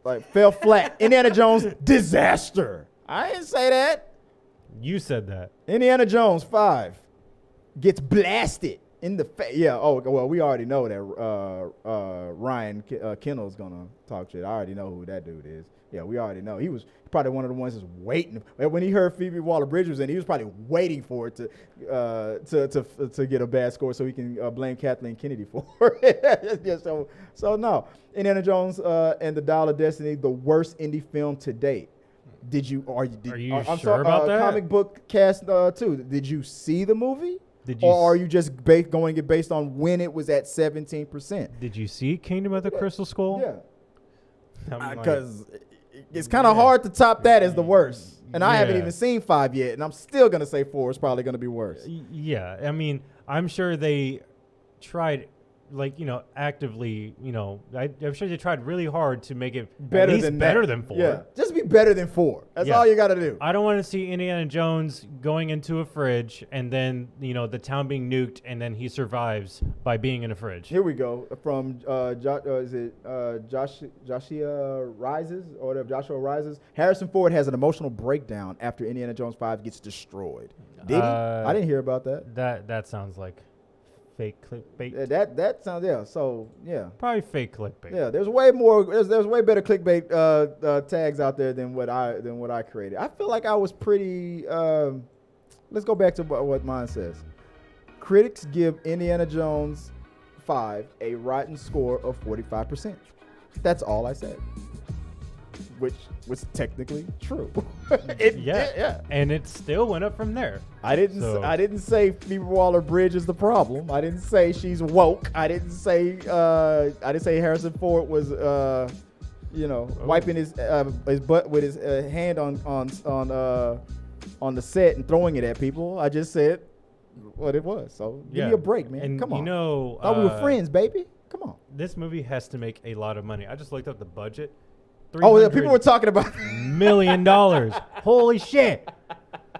Like fell flat. Indiana Jones disaster. I didn't say that. You said that. Indiana Jones 5 gets blasted in the face. Yeah. Oh well, we already know that Ryan Kendall's gonna talk shit. I already know who that dude is. Yeah, we already know. He was probably one of the ones that's waiting. When he heard Phoebe Waller-Bridge was in, he was probably waiting for it to get a bad score so he can blame Kathleen Kennedy for it. Yeah, so no. Indiana Jones and the Dial of Destiny, the worst indie film to date. Are you I'm sure about that? Comic book cast too. Did you see the movie? Or are you just going it based on when it was at 17%? Did you see Kingdom of the Crystal Skull? Yeah. Because it's kind of hard to top that as the worst. And I haven't even seen 5 yet, and I'm still going to say 4 is probably going to be worse. Yeah. I mean, I'm sure they tried, actively, I'm sure they tried really hard to make it better than 4. Yeah. Just be better than 4. That's all you got to do. I don't want to see Indiana Jones going into a fridge and then, the town being nuked and then he survives by being in a fridge. Here we go. From Joshua Rises or whatever, Joshua Rises. Harrison Ford has an emotional breakdown after Indiana Jones 5 gets destroyed. Did he? I didn't hear about that. That sounds like fake clickbait. That sounds So probably fake clickbait. Yeah, there's way more. There's way better clickbait tags out there than what I created. I feel like I was pretty. Let's go back to what mine says. Critics give Indiana Jones 5 a rotten score of 45%. That's all I said, which was technically true. Yeah, and it still went up from there. I didn't say Phoebe Waller-Bridge is the problem. I didn't say she's woke. I didn't say Harrison Ford was wiping his butt with his hand on the set and throwing it at people. I just said what it was. So give me a break, man. And come on. Thought we were friends, baby. Come on. This movie has to make a lot of money. I just looked up the budget. Oh, yeah, people were talking about $1 million. Holy shit.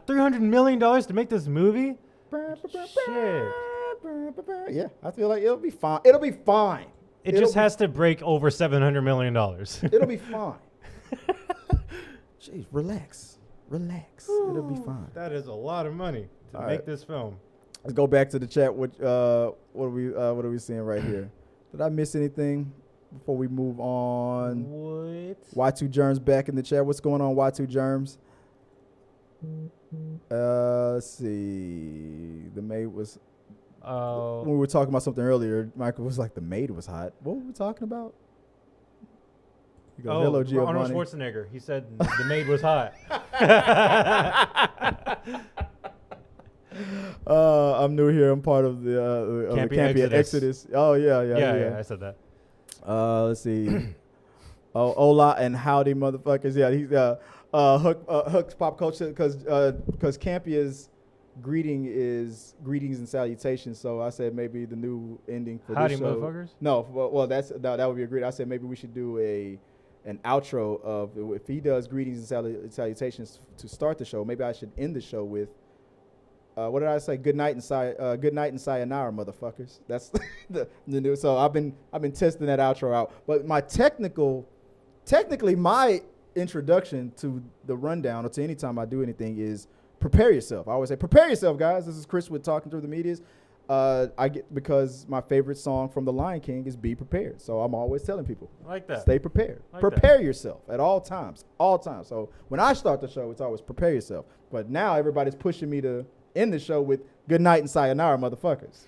$300 million to make this movie? Shit. Yeah, I feel like it'll be fine. It'll be fine. It just has to break over $700 million. It'll be fine. Jeez, relax. It'll be fine. That is a lot of money to make this film. Let's go back to the chat. What are we seeing right here? Did I miss anything before we move on? What? Y2 Germs back in the chat. What's going on, Y2 Germs? Let's see. The maid was. When we were talking about something earlier, Michael was like, the maid was hot. What were we talking about? He goes, hello, Giovanni. Arnold Schwarzenegger. He said the maid was hot. I'm new here. I'm part of the Campy Exodus. Oh, yeah. I said that. Let's see. Hola and howdy, motherfuckers. Yeah, he's Hook's pop culture because Campia's greeting is greetings and salutations. So I said maybe the new ending for howdy, this show. motherfuckers. No, well that would be a great. I said maybe we should do an outro of if he does greetings and salutations to start the show. Maybe I should end the show with. What did I say? Good night and sayonara, motherfuckers. That's the new. So I've been testing that outro out. But technically, my introduction to the rundown or to any time I do anything is prepare yourself. I always say, prepare yourself, guys. This is Chris with Talking Through the Medias. Because my favorite song from The Lion King is Be Prepared. So I'm always telling people, like that. Stay prepared. Prepare yourself at all times. So when I start the show, it's always prepare yourself. But now everybody's pushing me to end the show with good night and sayonara, motherfuckers.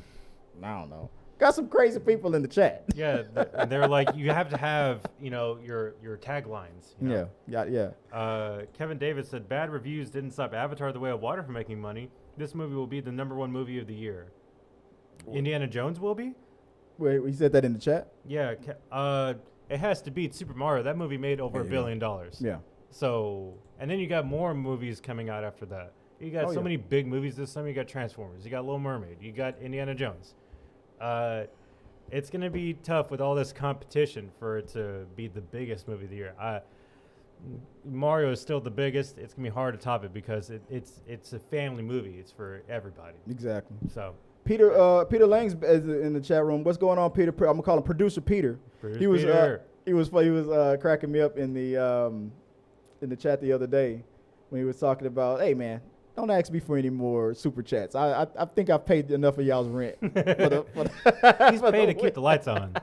I don't know. Got some crazy people in the chat. Yeah, and they're like, you have to have, your taglines. Yeah. Kevin Davis said, bad reviews didn't stop Avatar: The Way of Water from making money. This movie will be the #1 movie of the year. Indiana Jones will be? Wait, you said that in the chat? Yeah. It has to beat Super Mario. That movie made over $1 billion. Yeah. So, and then you got more movies coming out after that. You got many big movies this time. You got Transformers. You got Little Mermaid. You got Indiana Jones. It's going to be tough with all this competition for it to be the biggest movie of the year. Mario is still the biggest. It's gonna be hard to top it because it's a family movie. It's for everybody. Exactly. So Peter Lang's in the chat room. What's going on, Peter? I'm gonna call him Producer Peter. He was cracking me up in the chat the other day when he was talking about, hey man, don't ask me for any more super chats. I think I've paid enough of y'all's rent. He's paid to keep the lights on,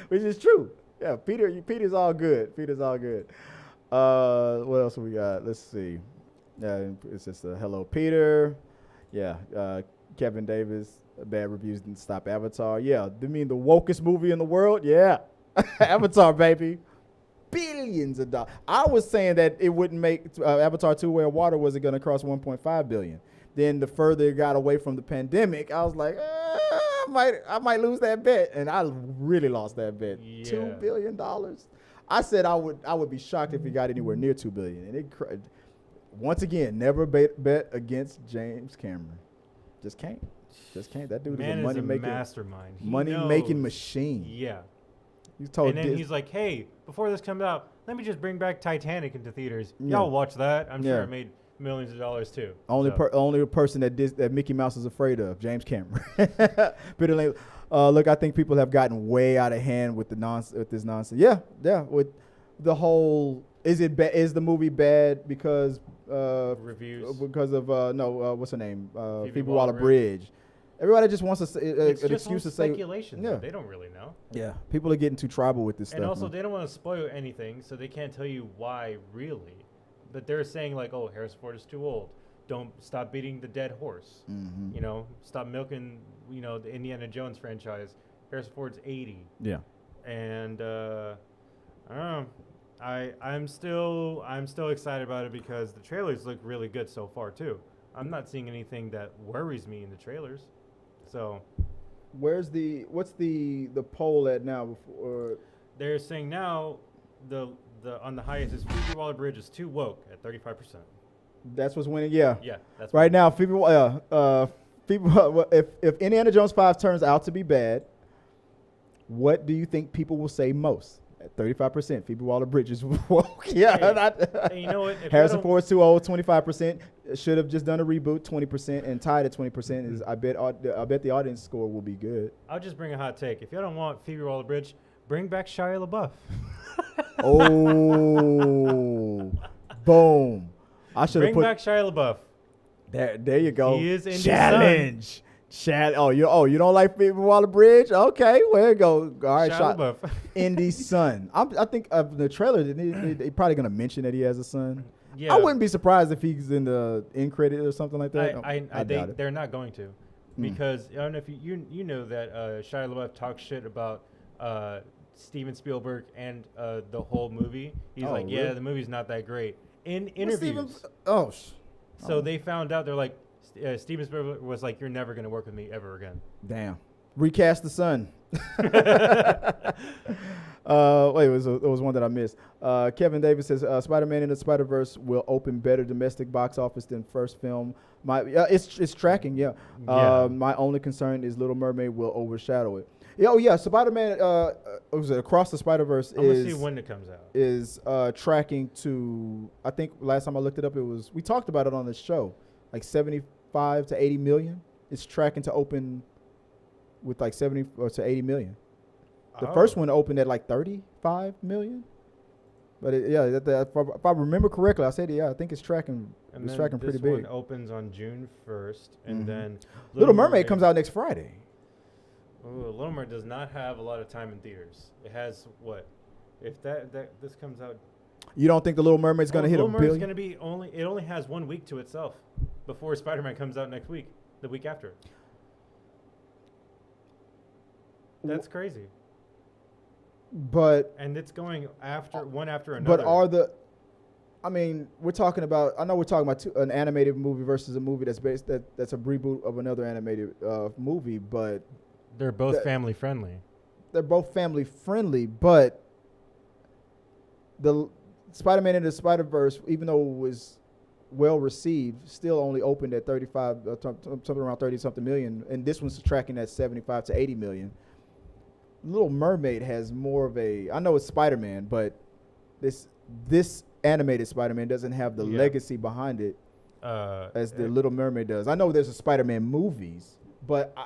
which is true. Yeah, Peter's all good. Peter's all good. What else we got? Let's see. It's just a hello, Peter. Yeah, Kevin Davis. Bad reviews didn't stop Avatar. Yeah, you mean the wokest movie in the world? Yeah, Avatar, baby. Billions of dollars. I was saying that it wouldn't make Avatar 2 Way of Water wasn't going to cross 1.5 billion. Then the further it got away from the pandemic, I was like, I might lose that bet, and I really lost that bet. Yeah. $2 billion. I said I would be shocked if it got anywhere near 2 billion. And it once again, never bet against James Cameron. Just can't. That dude is a mastermind. Money-making machine. Yeah. He's told and then he's like, hey, before this comes out, let me just bring back Titanic into theaters. Yeah. Y'all watch that. I'm sure it made millions of dollars too. Only person that Mickey Mouse is afraid of, James Cameron. Look, I think people have gotten way out of hand with this nonsense. Yeah. With the whole, is the movie bad because reviews? Because of what's her name? Phoebe Waller-Bridge. Everybody just wants an excuse to say speculation. Yeah, they don't really know. Yeah, people are getting too tribal with this stuff. And also, they don't want to spoil anything, so they can't tell you why really. But they're saying like, "Oh, Harrison Ford is too old. Don't stop beating the dead horse. Mm-hmm. You know, stop milking. You know, the Indiana Jones franchise. Harrison Ford's 80. Yeah, and I don't know. I'm still excited about it because the trailers look really good so far too. I'm not seeing anything that worries me in the trailers. So, what's the poll at now? Before they're saying now the on the highest is Phoebe Waller-Bridge is too woke at 35%. That's what's winning. Yeah. That's right now. Phoebe. If Indiana Jones 5 turns out to be bad, what do you think people will say most? At 35%, Phoebe Waller-Bridge is woke. Yeah. Hey, you know what? Harrison Ford's too old. 25%. Should have just done a reboot. 20%, and tied at 20% is. I bet the audience score will be good. I'll just bring a hot take. If y'all don't want Phoebe Waller-Bridge, bring back Shia LaBeouf. Oh, boom! I should have bring back Shia LaBeouf. There you go. He is in challenge. You don't like Phoebe Waller-Bridge? Okay, where it go? All right, Shia LaBeouf. Indy's son. I think of the trailer, they probably gonna mention that he has a son. Yeah. I wouldn't be surprised if he's in the end credit or something like that. I doubt they're not going to, because I don't know if you know that Shia LaBeouf talks shit about Steven Spielberg and the whole movie. He's like, yeah, the movie's not that great in interviews. So they found out, they're like, Steven Spielberg was like, you're never going to work with me ever again. Damn. Recast the son. Wait, it was one that I missed. Kevin Davis says Spider-Man in the Spider-Verse will open better domestic box office than first film. It's tracking, yeah. My only concern is Little Mermaid will overshadow it. Spider-Man Across the Spider-Verse I'm gonna see when it comes out. Is tracking to, I think last time I looked it up, we talked about it on the show, like 75 to 80 million. It's tracking to open with like 70 or to 80 million. The first one opened at like 35 million. But if I remember correctly, I said, I think it's tracking. It's tracking pretty big. This one opens on June 1st, and then Little Mermaid comes out next Friday. Ooh, Little Mermaid does not have a lot of time in theaters. It has what? If this comes out. You don't think the Little Mermaid's going to hit a billion? Little Mermaid's going to be it only has 1 week to itself before Spider-Man comes out next week, the week after. That's crazy. And it's going one after another. But we're talking about an animated movie versus a movie that's that's a reboot of another animated movie, but they're both family friendly. They're both family friendly, but the Spider-Man into the Spider-Verse, even though it was well received, still only opened at 35, something around 30-something million, and this one's tracking at 75 to 80 million. Little Mermaid has more of I know it's Spider-Man, but this animated Spider-Man doesn't have the legacy behind it as the Little Mermaid does. I know there's a Spider-Man movies, but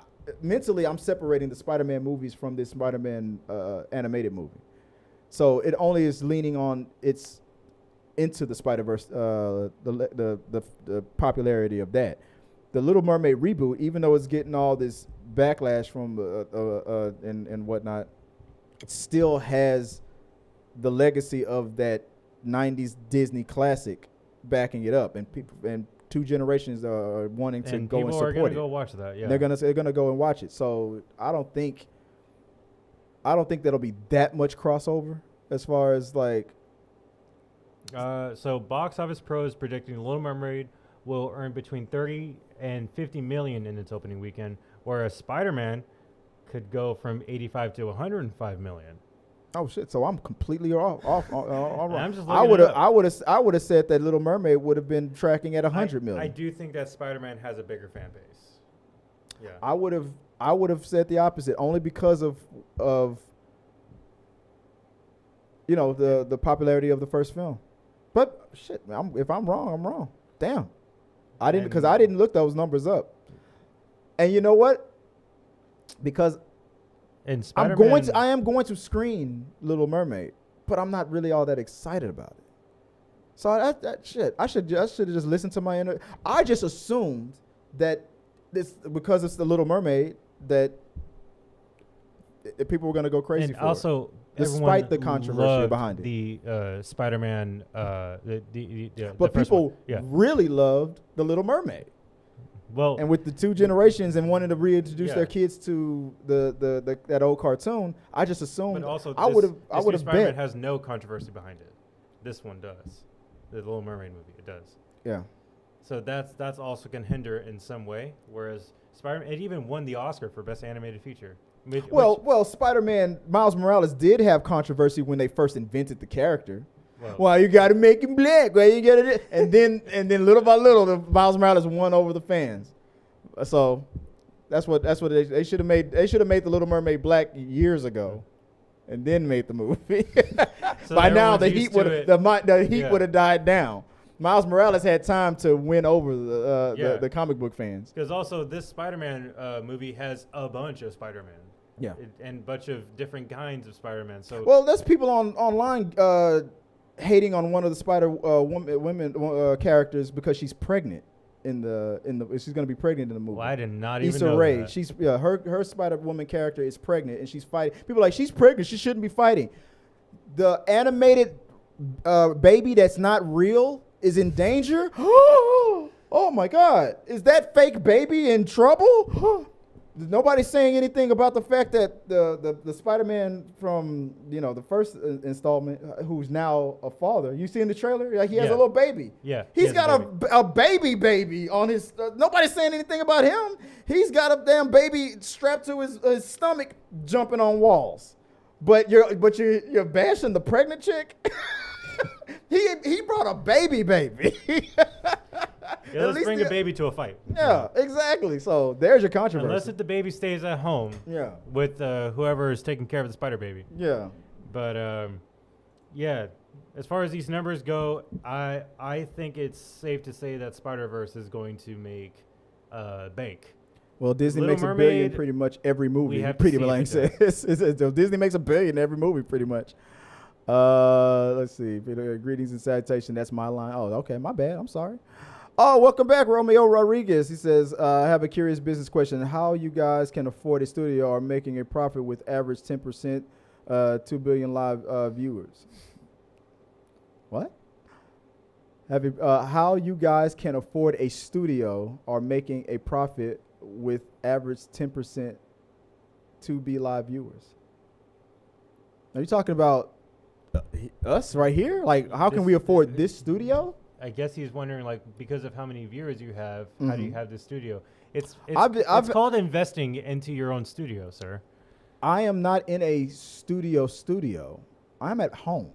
mentally I'm separating the Spider-Man movies from this Spider-Man animated movie. So it only is leaning on its into the Spider-Verse, the popularity of that. The Little Mermaid reboot, even though it's getting all this backlash from and whatnot, it still has the legacy of that 90s Disney classic backing it up, and people and 2 generations are wanting to go and support it. People are going to go watch that. Yeah, they're gonna go and watch it. So I don't think that'll be that much crossover as far as like. So Box Office Pro is predicting Little Mermaid will earn between 30 and 50 million in its opening weekend, whereas Spider-Man could go from 85 to 105 million. Oh shit! So I'm completely off. I'm just I would have said that Little Mermaid would have been tracking at 100 million. I do think that Spider-Man has a bigger fan base. Yeah. I would have said the opposite, only because of you know the popularity of the first film. But shit, man, if I'm wrong, I'm wrong. Damn, I didn't look those numbers up. And you know what? Because and I am going to screen Little Mermaid, but I'm not really all that excited about it. So that shit, I should have just listened to my inner. I just assumed that this, because it's the Little Mermaid, that people were going to go crazy and for also it. Despite the controversy behind it. The Spider-Man, but people really loved the Little Mermaid. Well, and with the 2 generations and wanting to reintroduce their kids to the that old cartoon, I just assumed. But also, I would have Spider-Man bet has no controversy behind it. This one does. The Little Mermaid movie, it does. Yeah. So that's also can hinder in some way. Whereas Spider-Man, it even won the Oscar for Best Animated Feature. Well, Spider-Man, Miles Morales did have controversy when they first invented the character. Well, you got to make him black. Well, you got to, and then little by little, the Miles Morales won over the fans. So that's what they should have made. They should have made the Little Mermaid black years ago, and then made the movie. So by now, the heat would have died down. Miles Morales had time to win over the comic book fans. Because also this Spider-Man movie has a bunch of Spider-Man. Yeah, and a bunch of different kinds of Spider-Man. So there's people online hating on one of the women characters because she's pregnant in the she's going to be pregnant in the movie. Well, I did not even know that. She's her Spider-Woman character is pregnant and she's fighting. People are like, she's pregnant, she shouldn't be fighting. The animated baby that's not real is in danger. Oh my God, is that fake baby in trouble? Nobody's saying anything about the fact that the Spider-Man from the first installment, who's now a father. You see in the trailer, like he has a little baby. Yeah, he's got a baby on his. Nobody's saying anything about him. He's got a damn baby strapped to his stomach, jumping on walls. But you're bashing the pregnant chick. He brought a baby. Yeah, let's bring a baby to a fight. Yeah, exactly. So there's your controversy. Unless if the baby stays at home. Yeah. With whoever is taking care of the spider baby. Yeah. But as far as these numbers go, I think it's safe to say that Spider-Verse is going to make bank. Well, Disney makes $1 billion pretty much every movie. Pretty much says Disney makes $1 billion every movie pretty much. Let's see. Greetings and salutation. That's my line. Oh, okay. My bad. I'm sorry. Oh, welcome back, Romeo Rodriguez. He says, I have a curious business question. How you guys can afford a studio or making a profit with average 10%, 2 billion live viewers? What? How you guys can afford a studio or making a profit with average 10% 2B live viewers? Are you talking about us right here? Like, how can we afford this studio? I guess he's wondering, like, because of how many viewers you have, how do you have this studio? It's called investing into your own studio, sir. I am not in a studio. I'm at home.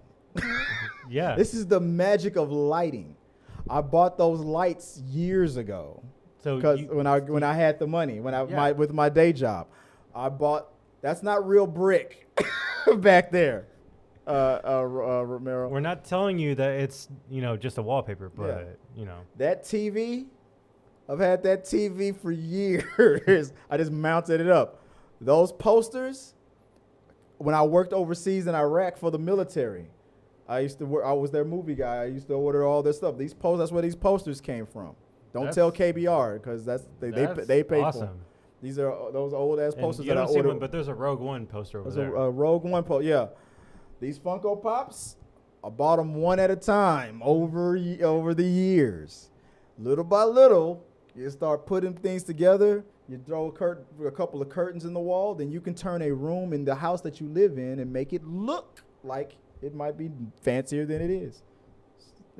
Yeah. This is the magic of lighting. I bought those lights years ago. So because when I had the money, with my day job, I bought. That's not real brick back there. Romero. We're not telling you that it's, just a wallpaper, but, That TV, I've had that TV for years. I just mounted it up. Those posters, when I worked overseas in Iraq for the military, I was their movie guy. I used to order all this stuff. That's where these posters came from. Don't tell KBR because they pay for them. These are those old ass posters that I ordered. One, but there's a Rogue One poster over there. A Rogue One poster, yeah. These Funko Pops, I bought them one at a time over the years. Little by little, you start putting things together. You throw a couple of curtains in the wall, then you can turn a room in the house that you live in and make it look like it might be fancier than it is.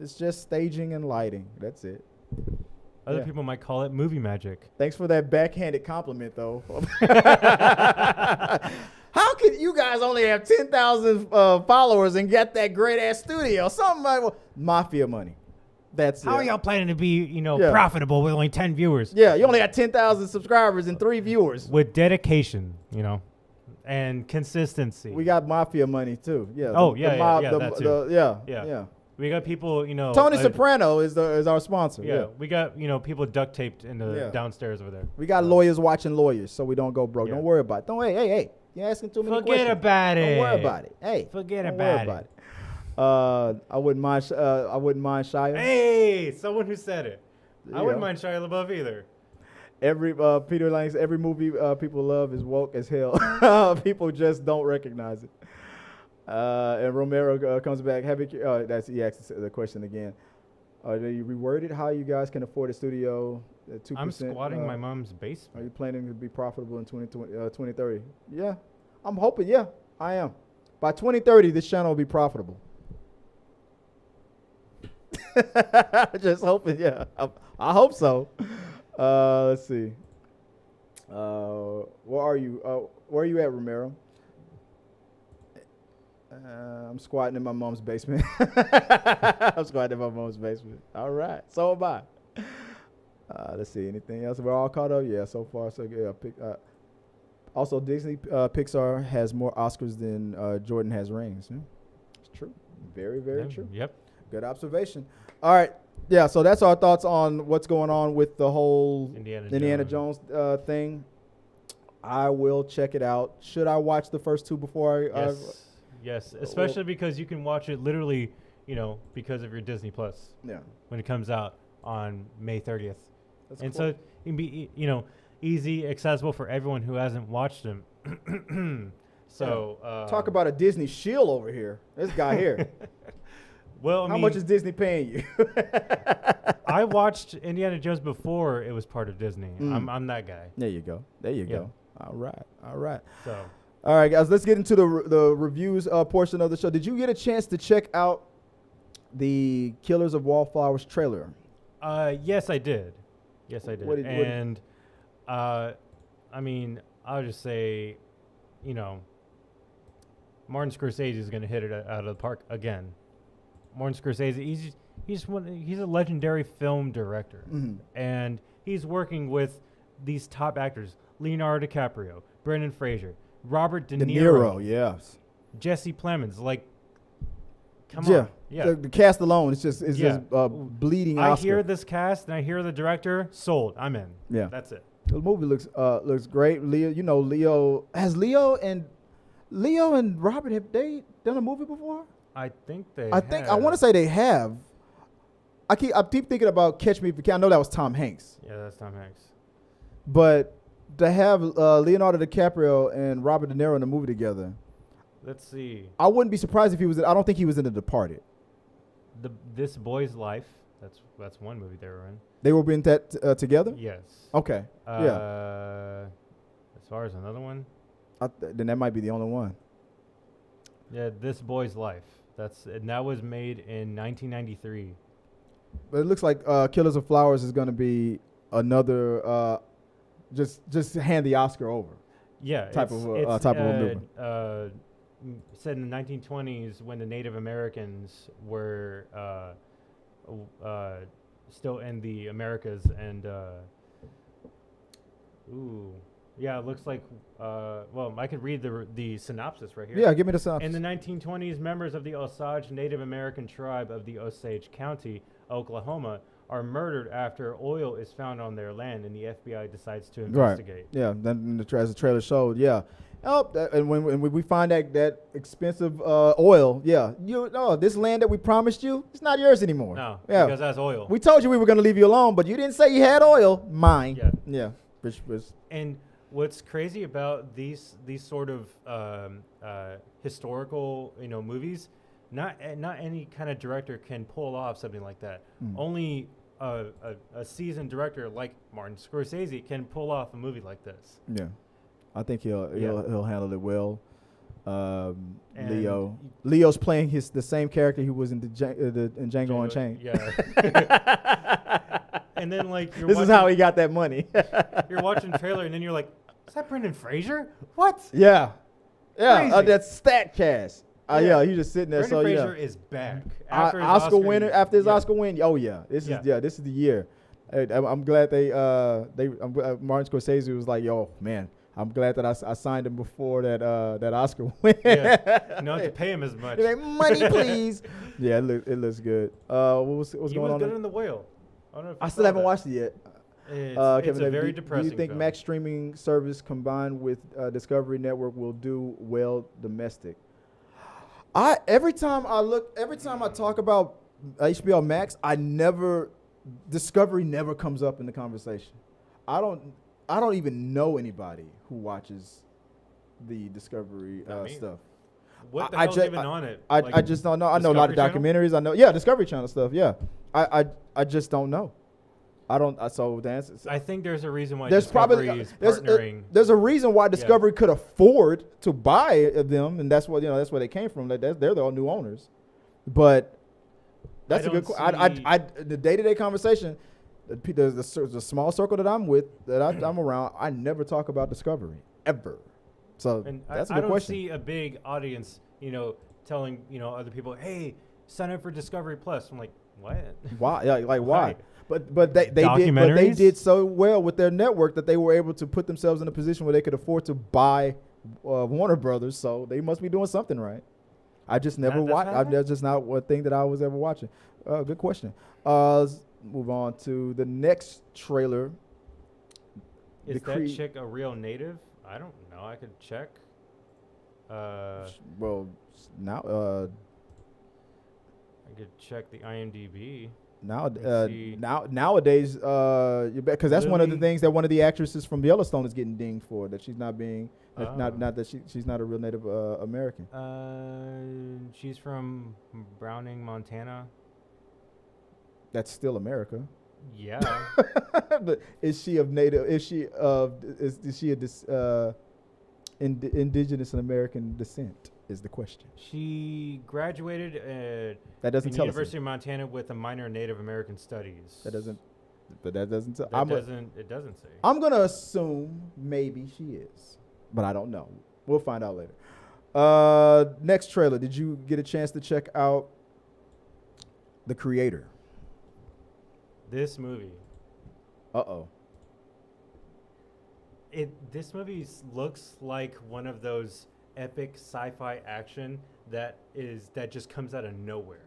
It's just staging and lighting. That's it. Other people might call it movie magic. Thanks for that backhanded compliment, though. How could you guys only have 10,000 followers and get that great-ass studio? Something like mafia money. That's How are y'all planning to be, profitable with only 10 viewers? Yeah, you only got 10,000 subscribers and 3 viewers. With dedication, and consistency. We got mafia money, too. Yeah. That too. Yeah. We got people, Tony Soprano is our sponsor. Yeah. We got, people duct taped in the downstairs over there. We got lawyers watching lawyers, so we don't go broke. Don't worry about it. Hey. You're asking too many questions. Forget about it. Don't worry about it. Hey. Forget about it. I wouldn't mind Shia. Hey, someone who said it. Yeah. I wouldn't mind Shia LaBeouf either. Every Peter Lang's every movie people love is woke as hell. People just don't recognize it. And Romero comes back. He asks the question again. You reworded how you guys can afford a studio. 2%. I'm squatting my mom's basement. Are you planning to be profitable in 2030? Yeah, I'm hoping. Yeah, I am. By 2030, this channel will be profitable. Just hoping. Yeah, I hope so. Let's see. Where are you? Where are you at, Romero? I'm squatting in my mom's basement. I'm squatting in my mom's basement. All right. So am I. Let's see. Anything else? We're all caught up? Yeah, so far, so good. Also, Disney Pixar has more Oscars than Jordan has rings. It's true. Very, very true. Yep. Good observation. All right. Yeah, so that's our thoughts on what's going on with the whole Indiana Jones thing. I will check it out. Should I watch the first two before I... Yes, especially because you can watch it literally, because of your Disney Plus. Yeah. When it comes out on May 30th. That's and cool. so it can be, easy, accessible for everyone who hasn't watched them. So talk about a Disney shill over here. This guy here. Well, how much is Disney paying you? I watched Indiana Jones before it was part of Disney. I'm that guy. There you go. All right. So. All right, guys, let's get into the reviews portion of the show. Did you get a chance to check out the Killers of Wallflowers trailer? Yes, I did. I mean, I'll just say, Martin Scorsese is going to hit it out of the park again. Martin Scorsese, he's a legendary film director, and he's working with these top actors: Leonardo DiCaprio, Brendan Fraser, Robert De Niro, yes, Jesse Plemons. Like, come on, The cast alone is just bleeding. I Oscar. hear this cast and I hear the director. Sold. I'm in. Yeah, that's it. The movie looks great. Leo and Robert, have they done a movie before? I think they. I want to say they have. I keep thinking about Catch Me If You Can. I know that was Tom Hanks. Yeah, that's Tom Hanks. But to have Leonardo DiCaprio and Robert De Niro in a movie together. Let's see. I wouldn't be surprised if he was. I don't think he was in The Departed. This Boy's Life. That's one movie they were in. They were in that together. Yes. Okay. As far as another one. Then that might be the only one. Yeah, This Boy's Life. That was made in 1993. But it looks like Killers of Flowers is going to be another. Just hand the Oscar over. Yeah, type of a movie. Set in the 1920s when the Native Americans were still in the Americas, and Yeah, it looks like. Well, I could read the synopsis right here. Yeah, give me the synopsis. In the 1920s, members of the Osage Native American tribe of the Osage County, Oklahoma, are murdered after oil is found on their land, and the FBI decides to investigate. Yeah, then as the trailer showed, yeah. Oh, and when we find that expensive oil, yeah, this land that we promised you, it's not yours anymore. No, yeah, because that's oil. we told you we were going to leave you alone, but you didn't say you had oil. Mine. Yeah. And what's crazy about these sort of historical movies, not any kind of director can pull off something like that. Only a seasoned director like Martin Scorsese can pull off a movie like this. Yeah, I think he'll handle it well. Leo's playing the same character he was in in Django Unchained. Yeah. And then this is how he got that money. You're watching the trailer and then you're like, is that Brendan Fraser? What? Yeah. Crazy. That's StatCast. Yeah, he's just sitting there. Brendan Fraser is back after his Oscar winner. After his Oscar win, this is the year. I'm glad Martin Scorsese was like, yo, man, I'm glad that I signed him before that Oscar win. Yeah, not to pay him as much. Like, money, please. Yeah, it looks good. What's he going on? was good in The Whale. I still haven't watched it yet. It's a very depressing. Do you think film. Max streaming service combined with Discovery Network will do well domestic? Every time I talk about HBO Max, Discovery never comes up in the conversation. I don't even know anybody who watches the Discovery stuff. What the hell's even on it? I just don't know. I know a lot of documentaries. I know, Discovery Channel stuff. Yeah, I just don't know. I don't. So the answer. I think there's a reason why there's Discovery probably is partnering. There's a reason why Discovery could afford to buy them, and that's what that's where they came from. They're the new owners. But that's a good. The day-to-day conversation, the small circle that I'm with, I'm around, I never talk about Discovery ever. So that's a good question. I don't see a big audience, telling other people, hey, sign up for Discovery Plus. I'm like, what? Why? Yeah, like why? But they did so well with their network that they were able to put themselves in a position where they could afford to buy Warner Brothers. So they must be doing something right. I just never watched. That's just not one thing that I was ever watching. Good question. Let's move on to the next trailer. Is that chick a real native? I don't know. I could check. Well, now I could check the IMDb. Nowadays, because that's one of the things that one of the actresses from Yellowstone is getting dinged for, that she's not being, not that she's not a real Native American. She's from Browning, Montana. That's still America. Yeah. But is she of Native? Is she a indigenous and American descent? Is the question. She graduated at University of Montana with a minor in Native American Studies. It doesn't say. I'm gonna assume maybe she is, but I don't know. We'll find out later. Next trailer. Did you get a chance to check out The Creator? This movie. This movie looks like one of those epic sci-fi action that just comes out of nowhere,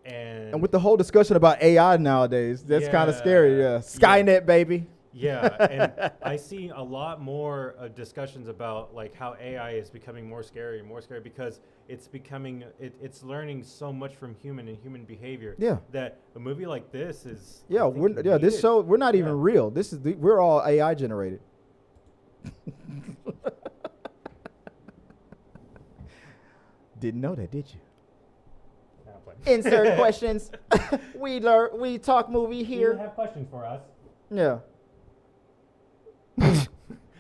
and with the whole discussion about AI nowadays, that's kind of scary. Yeah, Skynet, baby. Yeah, and I see a lot more discussions about how AI is becoming more scary because it's becoming it's learning so much from human behavior. Yeah, that a movie like this is. Yeah, this show we're not even real. We're all AI generated. Didn't know that, did you? Insert questions. We talk movie here. You have questions for us? Yeah.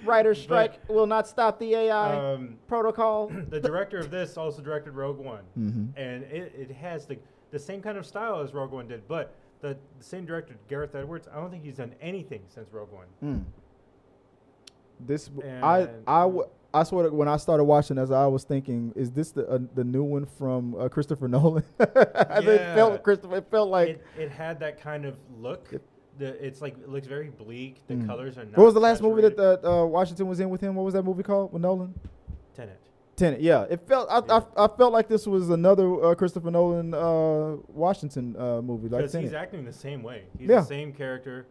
Writer's strike will not stop the AI protocol. The director of this also directed Rogue One, and it has the same kind of style as Rogue One did, but the same director, Gareth Edwards, I don't think he's done anything since Rogue One. I swear, when I started watching, as I was thinking, is this the new one from Christopher Nolan? Yeah. It felt like it had that kind of look. it's like it looks very bleak. The colors are not. What was the last movie that saturated. Washington was in with him? What was that movie called with Nolan? Tenet. Tenet. Yeah, it felt. I felt like this was another Christopher Nolan Washington movie. Like Because he's Tenet. acting the same way. He's Yeah. the same character.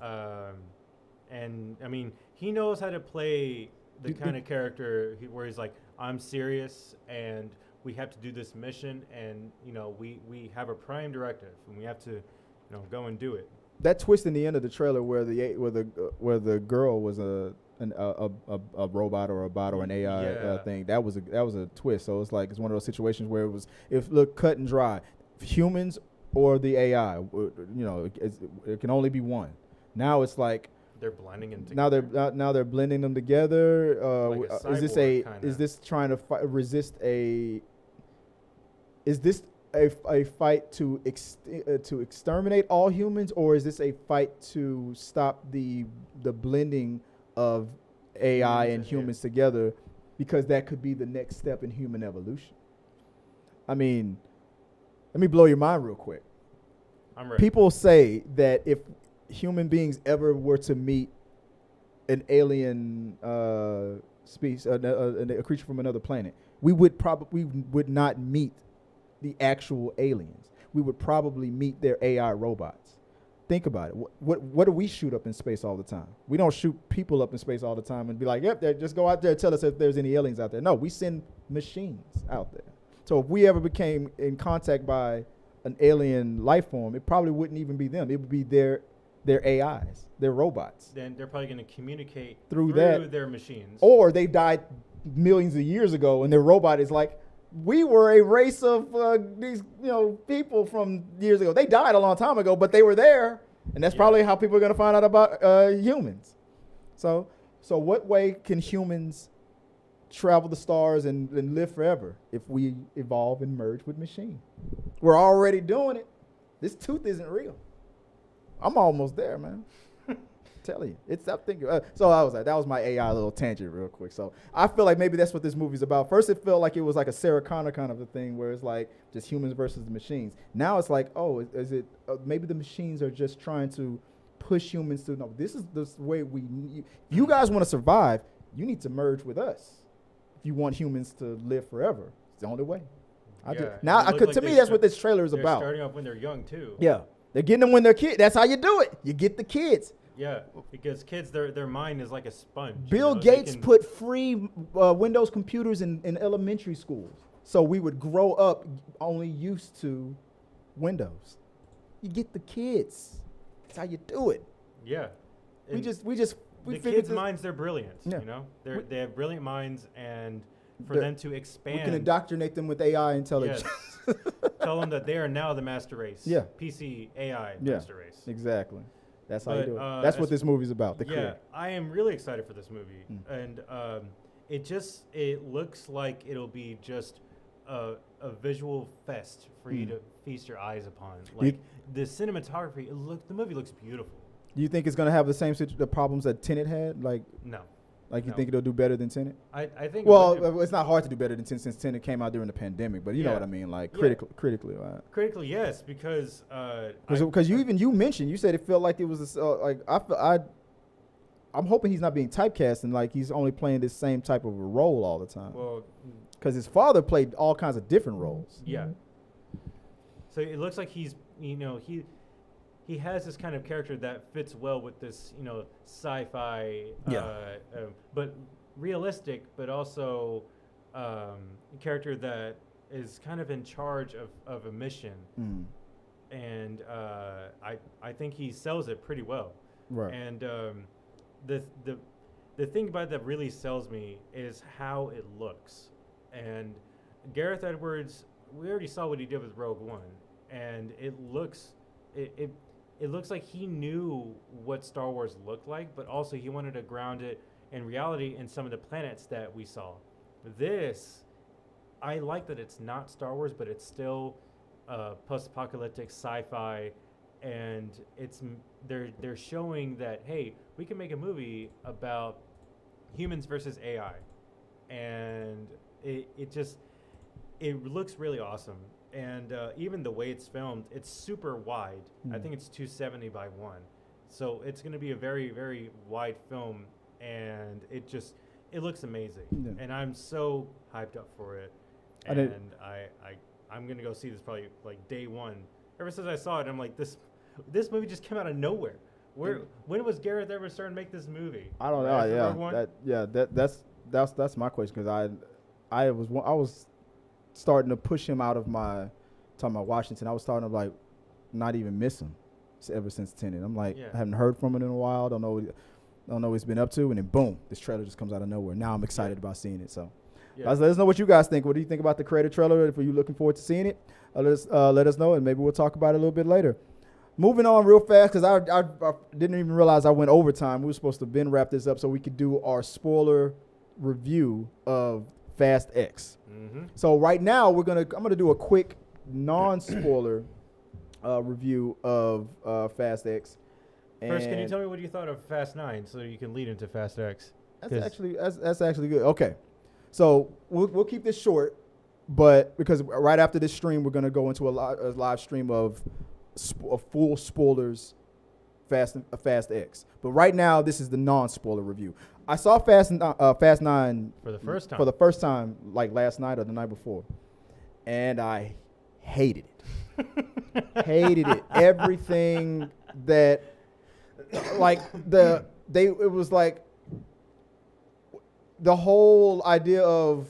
And I mean, he knows how to play the kind of character where he's like, I'm serious and we have to do this mission, and we have a prime directive and we have to go and do it. That twist in the end of the trailer where the girl was a robot or a bot or an AI thing, that was a twist. So it's like it's one of those situations where it looked cut and dry. Humans or the AI, it can only be one. Now it's like they're blending them together. now they're blending them together. Like a Is this cyborg kinda. is this trying to resist a? Is this a fight to exterminate all humans, or is this a fight to stop the blending of AI and humans together, because that could be the next step in human evolution? I mean, let me blow your mind real quick. I'm ready. People say that if human beings ever were to meet an alien species, a creature from another planet, we would not meet the actual aliens. We would probably meet their AI robots. Think about it. What do we shoot up in space all the time? We don't shoot people up in space all the time and be like, yep, just go out there and tell us if there's any aliens out there. No, we send machines out there. So if we ever became in contact by an alien life form, it probably wouldn't even be them. It would be their AIs, their robots. Then they're probably going to communicate through their machines. Or they died millions of years ago, and their robot is like, we were a race of these people from years ago. They died a long time ago, but they were there, and that's probably how people are going to find out about humans. So what way can humans travel the stars and live forever if we evolve and merge with machine? We're already doing it. This tooth isn't real. I'm almost there, man. Telling you, I'm thinking. So I was like, that was my AI little tangent, real quick. So I feel like maybe that's what this movie's about. First, it felt like it was like a Sarah Connor kind of a thing, where it's like just humans versus the machines. Now it's like, oh, is it? Maybe the machines are just trying to push humans to. No, this is the way we. You guys want to survive. You need to merge with us. If you want humans to live forever, it's the only way. To me, that's what this trailer is about. Starting off when they're young too. Yeah, they're getting them when they're kids. That's how you do it. You get the kids. Yeah, because kids, their mind is like a sponge. Bill Gates put free Windows computers in elementary schools, so we would grow up only used to Windows. You get the kids. That's how you do it. Yeah, We the kids' minds, they're brilliant. Yeah. They have brilliant minds, and for They're- them to expand, We can indoctrinate them with AI intelligence. Yes. Tell them that they are now the master race. Yeah. PC AI Yeah. master race. Exactly. That's how you But, do it. That's what this movie's about. The Yeah, career. I am really excited for this movie, and it looks like it'll be just a visual fest for you to feast your eyes upon. Like the cinematography, the movie looks beautiful. Do you think it's gonna have the same the problems that Tenet had? Like No. you No. think it'll do better than Tenet? I think. Well, it's not hard to do better than Tenet since Tenet came out during the pandemic, but you know Yeah. what I mean, like Yeah. critically, right? critically, yes, because Because you mentioned, you said it felt like it was I'm hoping he's not being typecast and like he's only playing this same type of a role all the time. well, Because his father played all kinds of different roles. yeah. So it looks like he has this kind of character that fits well with this sci-fi, but realistic, but also a character that is kind of in charge of a mission, and I think he sells it pretty well. Right. And the thing about it that really sells me is how it looks. And Gareth Edwards, we already saw what he did with Rogue One, and it looks like he knew what Star Wars looked like, but also he wanted to ground it in reality in some of the planets that we saw. This, I like that it's not Star Wars, but it's still post-apocalyptic sci-fi, and they're showing that, hey, we can make a movie about humans versus AI, and it looks really awesome. And even the way it's filmed, it's super wide. I think it's 270 by 1. So it's going to be a very, very wide film, and it looks amazing. Yeah. And I'm so hyped up for it. I And did- I'm going to go see this probably like day one. Ever since I saw it, I'm like, this movie just came out of nowhere. When was Gareth ever starting to make this movie? I don't know. Right after Rogue One? That's my question, because I was starting to push him out of my talking about Washington. I was starting to like not even miss him ever since Tenet. I'm like, I haven't heard from him in a while. Don't know what he's been up to, and then boom, this trailer just comes out of nowhere. Now I'm excited about seeing it. So let us know what you guys think. What do you think about the creator trailer? If you're looking forward to seeing it, let us know, and maybe we'll talk about it a little bit later. Moving on real fast, because I didn't even realize I went overtime. We were supposed to wrap this up so we could do our spoiler review of Fast X. Mm-hmm. So right now I'm gonna do a quick non-spoiler review of Fast X. First, can you And tell me what you thought of Fast 9 so you can lead into Fast X? that's actually good. Okay, so we'll keep this short, but because right after this stream we're gonna go into a live stream of full spoilers Fast X. But right now this is the non-spoiler review. I saw Fast 9 For the first time. For the first time, like last night or the night before, and I hated it. Hated it. Everything that, like it was like the whole idea of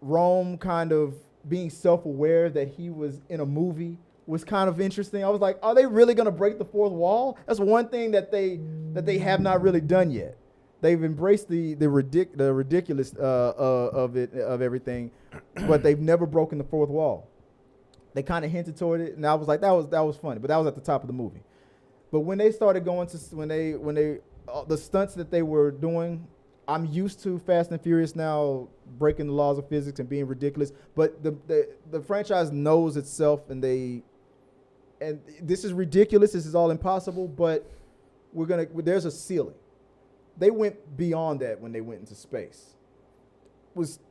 Rome kind of being self-aware that he was in a movie was kind of interesting. I was like, are they really going to break the fourth wall? That's one thing that they have not really done yet. They've embraced the ridiculous of everything, but they've never broken the fourth wall. They kind of hinted toward it, and I was like, that was funny, but that was at the top of the movie. But when they started going to the stunts that they were doing, I'm used to Fast and Furious now breaking the laws of physics and being ridiculous. But the franchise knows itself, and this is ridiculous. This is all impossible. But there's a ceiling. They went beyond that when they went into space.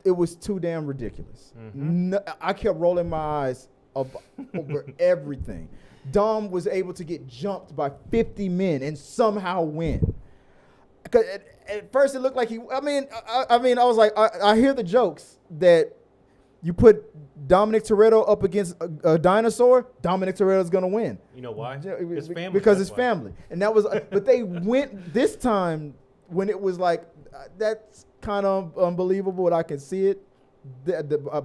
It was too damn ridiculous. Mm-hmm. No, I kept rolling my eyes over everything. Dom was able to get jumped by 50 men and somehow win. Because at first it looked like I was like, I hear the jokes that you put Dominic Toretto up against a dinosaur, Dominic Toretto's gonna win. You know why? His family. Because his family. And that was, but they went this time when it was like, that's kind of unbelievable, but I can see it.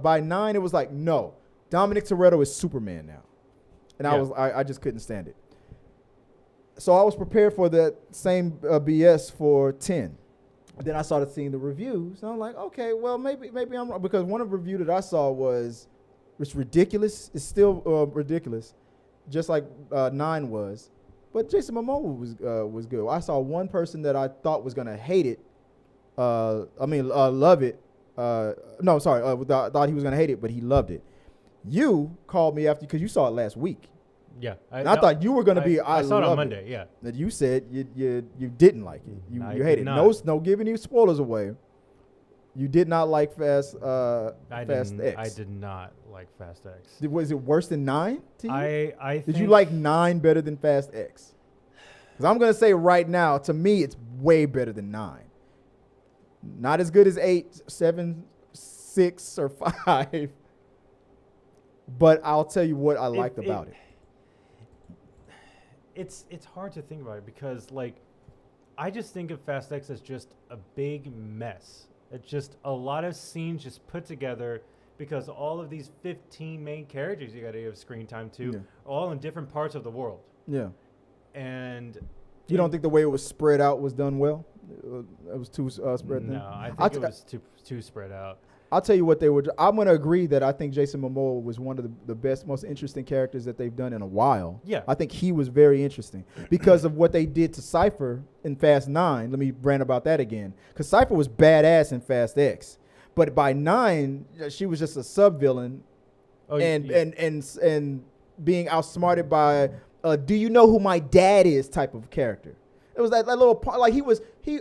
By 9, it was like, no, Dominic Toretto is Superman now. And I just couldn't stand it. So I was prepared for that same BS for 10. Then I started seeing the reviews, and I'm like, okay, well, maybe I'm wrong. Because one of the reviews that I saw it's ridiculous. It's still ridiculous, just like 9 was. But Jason Momoa was good. I saw one person that I thought was going to hate it. Love it. Thought he was going to hate it, but he loved it. You called me after because you saw it last week. Yeah, I thought you were going to be. I saw it on Monday. Yeah, that you said you didn't like it. You hated it. No giving you spoilers away. You did not like Fast X. I did not like Fast X. Was it worse than 9 to you? Did you like 9 better than Fast X? Because I'm going to say right now, to me, it's way better than 9. Not as good as 8, 7, 6, or 5. But I'll tell you what I liked about it. It's hard to think about it because, like, I just think of Fast X as just a big mess. It's just a lot of scenes just put together because all of these 15 main characters you got to give screen time to, all in different parts of the world. Yeah. And you don't think the way it was spread out was done well? It was too spread thin? No, I think it was too spread out. I'll tell you what they were. I'm going to agree that I think Jason Momoa was one of the best, most interesting characters that they've done in a while. Yeah. I think he was very interesting because of what they did to Cypher in Fast 9. Let me rant about that again. Because Cypher was badass in Fast X. But by 9, she was just a sub-villain and being outsmarted by do you know who my dad is type of character. It was that little part. Like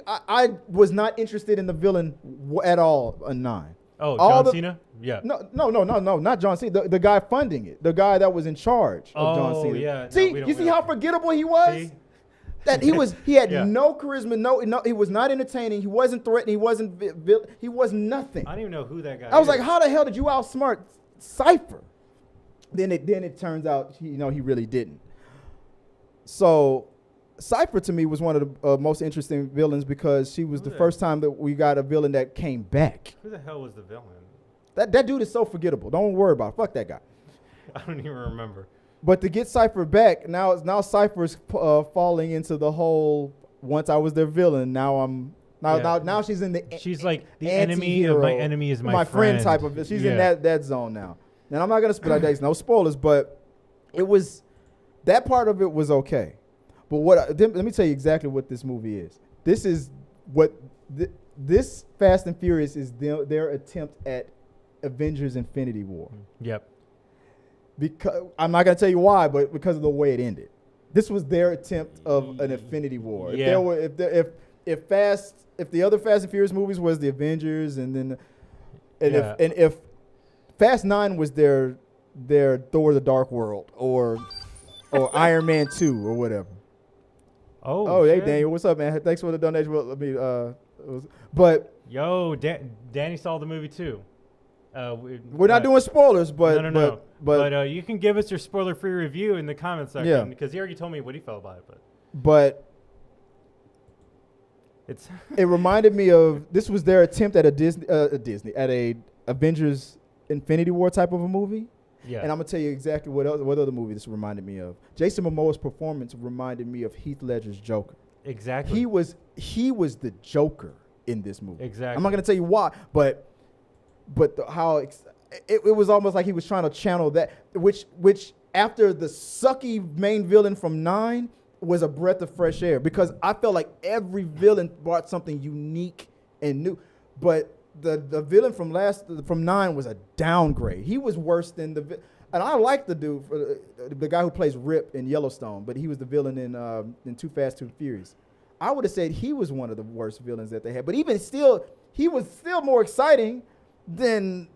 I was not interested in the villain at all in 9. Oh, all John Cena? Yeah. No, not John Cena. The guy funding it, the guy that was in charge of John Cena. Yeah. See, No, you see how forgettable he was? See? That he had Yeah. no charisma, no, he was not entertaining. He wasn't threatening. He was nothing. I don't even know who that guy I was is. like, how the hell did you outsmart Cypher? Then it turns out, he really didn't. So Cypher to me was one of the most interesting villains because she was the first time that we got a villain that came back. Who the hell was the villain? That dude is so forgettable. Don't worry about it. Fuck that guy. I don't even remember. But to get Cypher back, now Cypher's falling into the whole, once I was their villain, now she's in the she's like the enemy of my enemy is my friend type of. She's in that zone now. And I'm not gonna spit out dates, no spoilers, but it was, that part of it was okay. But let me tell you exactly what this movie is. This is what this Fast and Furious is their attempt at Avengers Infinity War. Yep. Because I'm not gonna tell you why, but because of the way it ended. This was their attempt of an Infinity War. Yeah. If the other Fast and Furious movies was the Avengers, if Fast 9 was their Thor: The Dark World or Iron Man 2 or whatever. Oh, hey Daniel, what's up, man? Thanks for the donation. But yo, Danny saw the movie too. We're not doing spoilers, but no. But you can give us your spoiler-free review in the comments section because he already told me what he felt about it. But it reminded me of, this was their attempt at a Avengers Infinity War type of a movie. Yeah. And I'm gonna tell you exactly what other movie this reminded me of. Jason Momoa's performance reminded me of Heath Ledger's Joker. Exactly. He was the Joker in this movie. Exactly. I'm not gonna tell you why, but it was almost like he was trying to channel that, which after the sucky main villain from 9 was a breath of fresh air, because I felt like every villain brought something unique and new, but the villain from 9 was a downgrade. He was worse than and I like the dude, the guy who plays Rip in Yellowstone, but he was the villain in Too Fast, Too Furious. I would have said he was one of the worst villains that they had, but even still, he was still more exciting than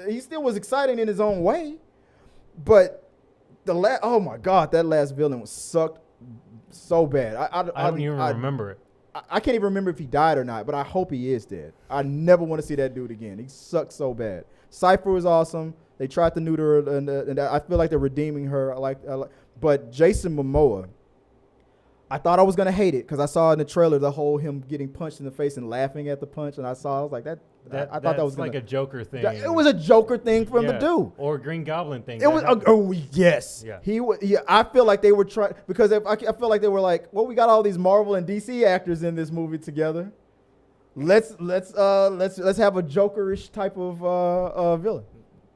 he still was exciting in his own way. But oh my God, that last villain was sucked so bad. I don't even remember it. I can't even remember if he died or not, but I hope he is dead. I never want to see that dude again. He sucked so bad. Cypher was awesome. They tried to neuter her, and I feel like they're redeeming her. But Jason Momoa, I thought I was gonna hate it because I saw in the trailer the whole him getting punched in the face and laughing at the punch, and I was like that. I thought that was like a Joker thing. It was a Joker thing for him to do, or a Green Goblin thing. It was. Yes. Yeah. He was. Yeah. I feel like they were trying, because I feel like they were like, well, we got all these Marvel and DC actors in this movie together. Let's have a Jokerish type of villain.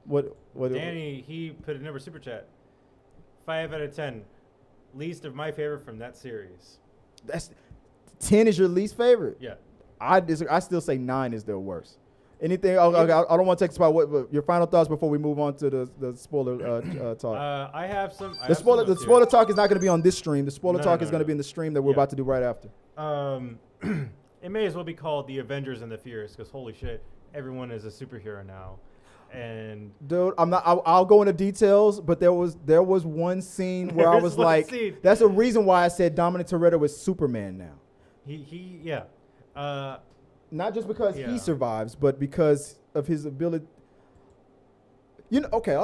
What? Danny, he put a number super chat. 5 out of 10, least of my favorite from that series. That's 10 is your least favorite. Yeah. I still say 9 is their worst. Anything? Okay, I don't want to take spot. What your final thoughts before we move on to the spoiler talk? I have some. The spoiler talk is not going to be on this stream. The spoiler talk is going to be in the stream that we're about to do right after. It may as well be called the Avengers and the Furious, because holy shit, everyone is a superhero now. And dude, I'll go into details, but there was one scene where I was like, that's a reason why I said Dominic Toretto is Superman now. Yeah. Not just because he survives, but because of his ability. Okay,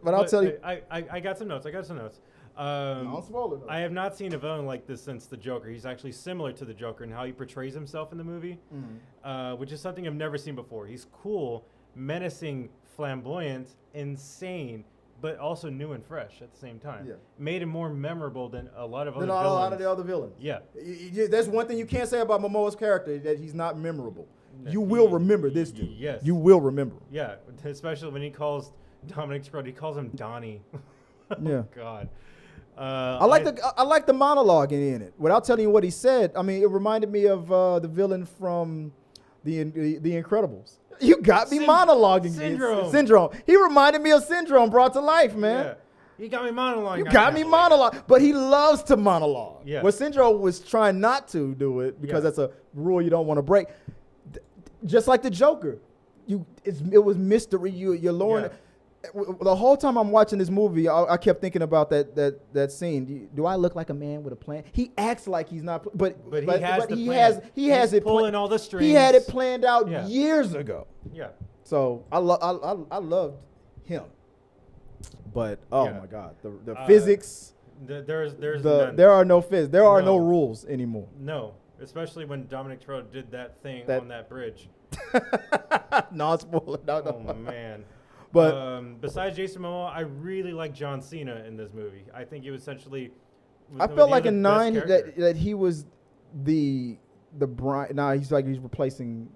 but I'll tell you. I got some notes. I'll spoil it. I have not seen a villain like this since the Joker. He's actually similar to the Joker in how he portrays himself in the movie, which is something I've never seen before. He's cool, menacing, flamboyant, insane, but also new and fresh at the same time. Yeah. Made him more memorable than a lot of other villains. A lot of the other villains. Yeah. That's one thing you can't say about Momoa's character, that he's not memorable. You will remember this dude. Yes. You will remember. Yeah, especially when he calls Dominic Toretto, he calls him Donnie. Yeah. God. I like the monologue in it. Without telling you what he said, I mean, it reminded me of the villain from the Incredibles. You got me monologuing. Syndrome. He reminded me of Syndrome brought to life, man. Yeah. You got me monologuing. You got me monologue. But he loves to monologue. Yeah. Well, Syndrome was trying not to do it because that's a rule you don't want to break. Just like the Joker. it was mystery. You're lowering. The whole time I'm watching this movie, I kept thinking about that scene. Do I look like a man with a plan? He acts like he's not, but he has it pulling all the strings. He had it planned out Yeah. years ago. Yeah. So I loved him, but Yeah. my God, the physics. There's none. There are no physics. There are no No. rules anymore. No, especially when Dominic Toretto did that thing on that bridge. Non-spoiler. No. Oh man. But besides Jason Momoa, I really like John Cena in this movie. I think he was essentially. I felt like in 9 that he was the Brian. Nah, he's replacing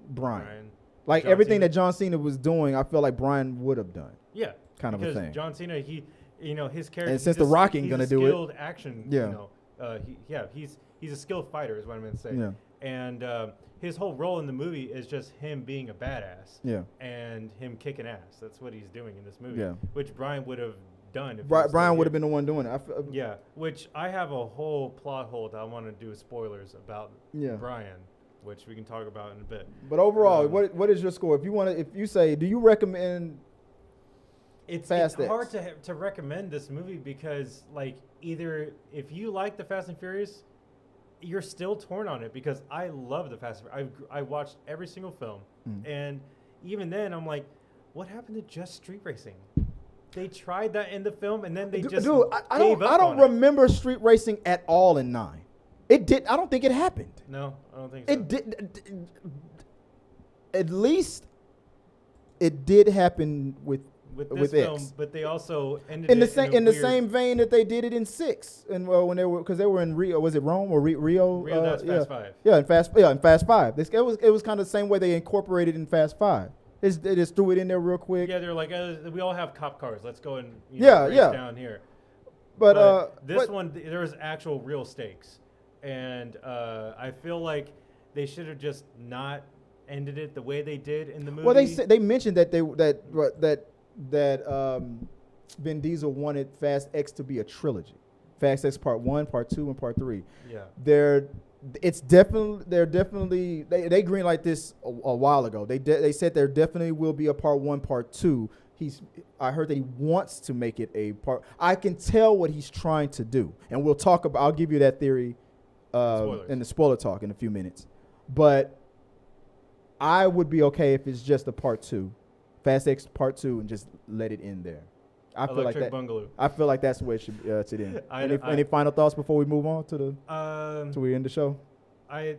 Brian. Like John everything Cena. that John Cena was doing, I feel like Brian would have done. Yeah. Kind of a because thing. John Cena, his character. And since The Rock ain't gonna do it. skilled action. Yeah. He's a skilled fighter, is what I'm gonna say. Yeah. And his whole role in the movie is just him being a badass. Yeah. And him kicking ass. That's what he's doing in this movie. Yeah. Which Brian would have done. If Brian would have been the one doing it. Yeah. Which I have a whole plot hole that I want to do spoilers about Brian, which we can talk about in a bit. But overall, what is your score? If you say, do you recommend? It's Fast X? hard to recommend this movie because either if you like the Fast and Furious, you're still torn on it because I love the Fast and Furious. I watched every single film, and even then I'm like, what happened to just street racing? They tried that in the film, and then they just I don't remember street racing at all in 9. It did. I don't think it happened. No, I don't think so. It did. At least it did happen with this X. film, but they also ended in the it same in a the same vein that they did it in 6, and when they were in Rio. Was it Rome or Rio? Rio, that's Fast 5. Yeah, in Fast 5. It was kind of the same way they incorporated in Fast 5. They just threw it in there real quick. Yeah, they're like, we all have cop cars. Let's go and race down here. But this one, there's actual real stakes, and I feel like they should have just not ended it the way they did in the movie. Well, they mentioned that Vin Diesel wanted Fast X to be a trilogy. Fast X Part 1, Part 2, and Part 3. Yeah. They greenlight this a while ago. They said there definitely will be a Part 1, Part 2. I heard that he wants to make it a part. I can tell what he's trying to do, and we'll talk about. I'll give you that theory in the spoiler talk in a few minutes. But I would be okay if it's just a Part 2, Fast X Part 2, and just let it end there. I feel like that. Bungalow. I feel like that's the way it should end. Any final thoughts before we move on to we end the show? I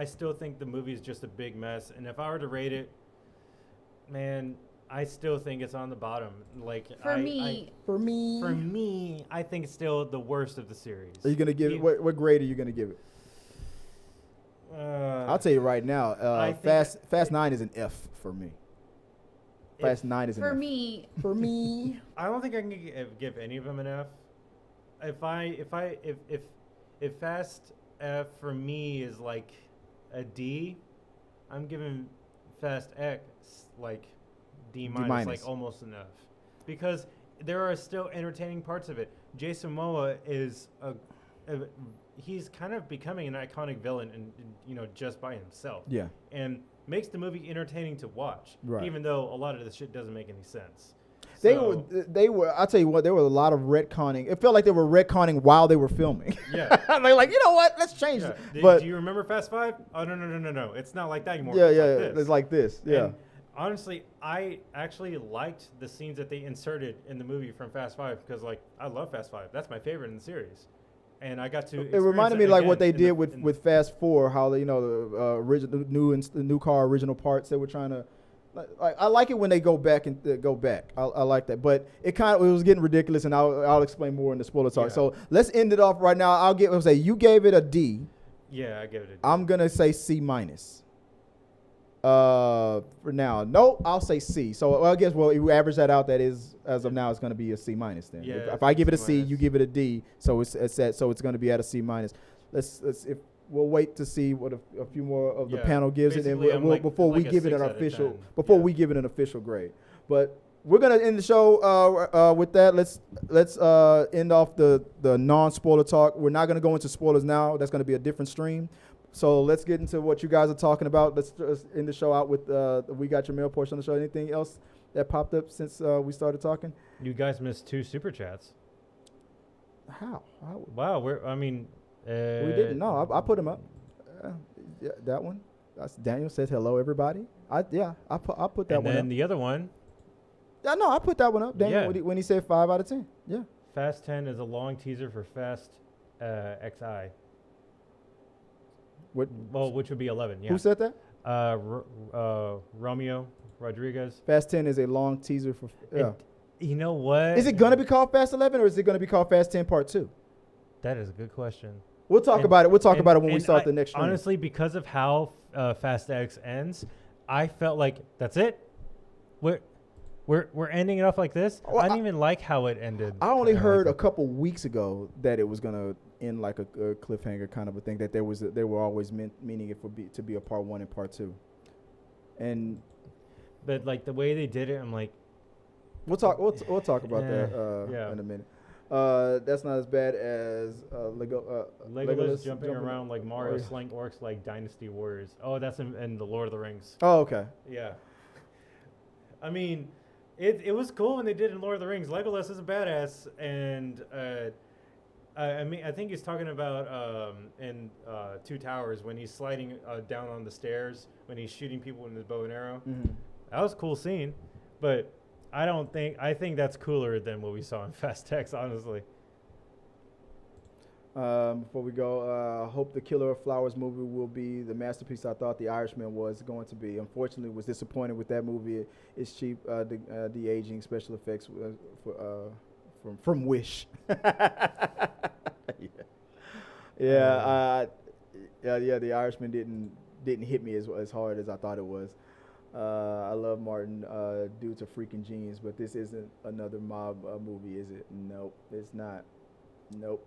still think the movie is just a big mess, and if I were to rate it, man, I still think it's on the bottom. For me, I think it's still the worst of the series. Are you gonna give it? What grade are you gonna give it? I'll tell you right now. Fast 9 is an F for me. Fast 9 is an F. For me, I don't think I can give any of them an F. If Fast F for me is like a D, I'm giving Fast X D minus, like almost an F, because there are still entertaining parts of it. Jason Momoa is he's kind of becoming an iconic villain, and just by himself. Yeah, and makes the movie entertaining to watch, even though a lot of this shit doesn't make any sense. They were. I'll tell you what. There was a lot of retconning. It felt like they were retconning while they were filming. Yeah, they're like, you know what? Let's change it. But do you remember Fast 5? Oh no. It's not like that anymore. Yeah, it's like this. Yeah. And honestly, I actually liked the scenes that they inserted in the movie from Fast 5 because, I love Fast 5. That's my favorite in the series. And I got to. It reminded me like what they did with Fast 4, how they, the original new car original parts they were trying to. I like it when they go back and go back. I like that, but it was getting ridiculous, and I'll explain more in the spoiler talk. Yeah. So let's end it off right now. I'll say you gave it a D. Yeah, I gave it a D. I'm gonna say C minus. For now, no, I'll say C. So I guess if we average that out, that is as of now it's gonna be a C minus then. Yeah, if I give it a C, you give it a D. So it's gonna be at a C minus. We'll wait to see what a few more of the panel gives it, and before we give it an official grade. But we're gonna end the show with that. Let's end off the non-spoiler talk. We're not gonna go into spoilers now. That's gonna be a different stream. So let's get into what you guys are talking about. Let's end the show out with we got your mail portion of the show. Anything else that popped up since we started talking? You guys missed 2 super chats. How? Wow, we didn't. No, I put them up. Yeah, that one. That's Daniel says hello, everybody. I put that one up. And then the other one. Yeah, no, I put that one up. Daniel, Yeah. when he said 5 out of 10. Yeah. Fast 10 is a long teaser for Fast XI. What? Well, which would be 11. Yeah. Who said that? Romeo Rodriguez. Fast 10 is a long teaser for. Yeah. You know what? Is it gonna be called Fast 11 or is it gonna be called Fast 10 Part 2? That is a good question. We'll talk about it. We'll talk about it when we start the next stream. Honestly, because of how Fast X ends, I felt like that's it. We're ending it off like this. Well, I didn't even like how it ended. I only heard a couple weeks ago that it was gonna end like a cliffhanger kind of a thing. That they were always meaning it to be a Part 1 and Part 2. But like the way they did it, I'm like, we'll talk about that in a minute. That's not as bad as Legolas jumping around like Mario, slaying orcs like Dynasty Warriors. Oh, that's in the Lord of the Rings. Oh, okay. Yeah. I mean, it was cool when they did in Lord of the Rings. Legolas is a badass, and I think he's talking about in Two Towers when he's sliding down on the stairs when he's shooting people with his bow and arrow. Mm-hmm. That was a cool scene, but I think that's cooler than what we saw in Fast X, honestly. Before we go, I hope the Killer of Flowers movie will be the masterpiece I thought The Irishman was going to be. Unfortunately, was disappointed with that movie. It's cheap, the aging special effects from Wish. Yeah. The Irishman didn't hit me as hard as I thought it was. I love Martin. Dude's a freaking genius, but this isn't another mob movie, is it? Nope, it's not. Nope.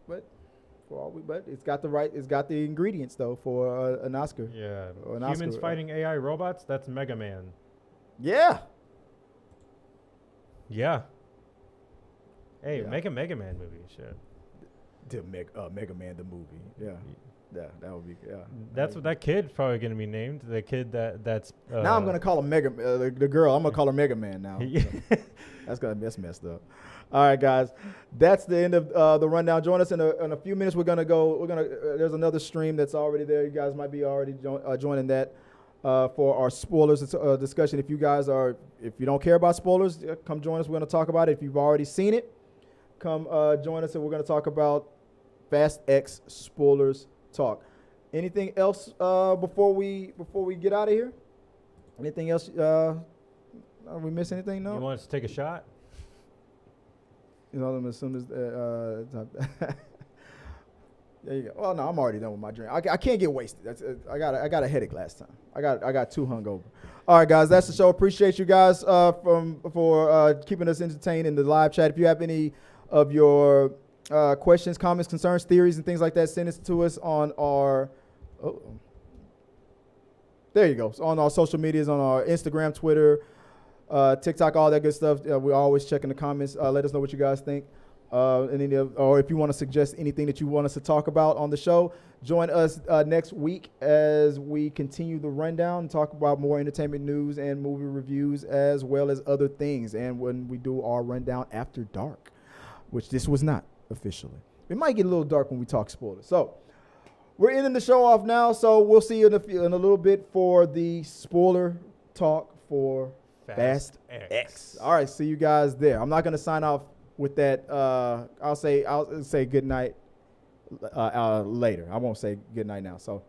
But it's got the ingredients though for an Oscar. Yeah. Humans Oscar, fighting AI robots. That's Mega Man. Yeah. Yeah. Hey, make a Mega Man movie. Shit. Mega Man the movie. Yeah. Yeah, that would be. Yeah. That's what that kid's probably gonna be named. The kid that's. Now I'm gonna call him the girl. I'm gonna call her Mega Man now. That's messed up. All right, guys, that's the end of the rundown. Join us in a few minutes. We're gonna there's another stream that's already there. You guys might be already joining that for our spoilers discussion. If you don't care about spoilers, come join us. We're gonna talk about it. If you've already seen it, come join us, and we're gonna talk about Fast X spoilers talk. Anything else before we get out of here? Anything else? Are we miss anything? No. You want us to take a shot? You know, as soon as there you go. Well, no, I'm already done with my drink. I can't get wasted. I got a headache last time. I got too hungover. All right, guys, that's the show. Appreciate you guys for keeping us entertained in the live chat. If you have any of your questions, comments, concerns, theories, and things like that, send it to us on our. There you go. So on our social medias, on our Instagram, Twitter, TikTok, all that good stuff. We're always checking the comments. Let us know what you guys think. Or if you want to suggest anything that you want us to talk about on the show, join us next week as we continue the rundown and talk about more entertainment news and movie reviews as well as other things. And when we do our rundown after dark, which this was not officially. It might get a little dark when we talk spoilers. So we're ending the show off now. So we'll see you in a little bit for the spoiler talk for Fast X. All right, see you guys there. I'm not going to sign off with that. I'll say good night later. I won't say good night now. So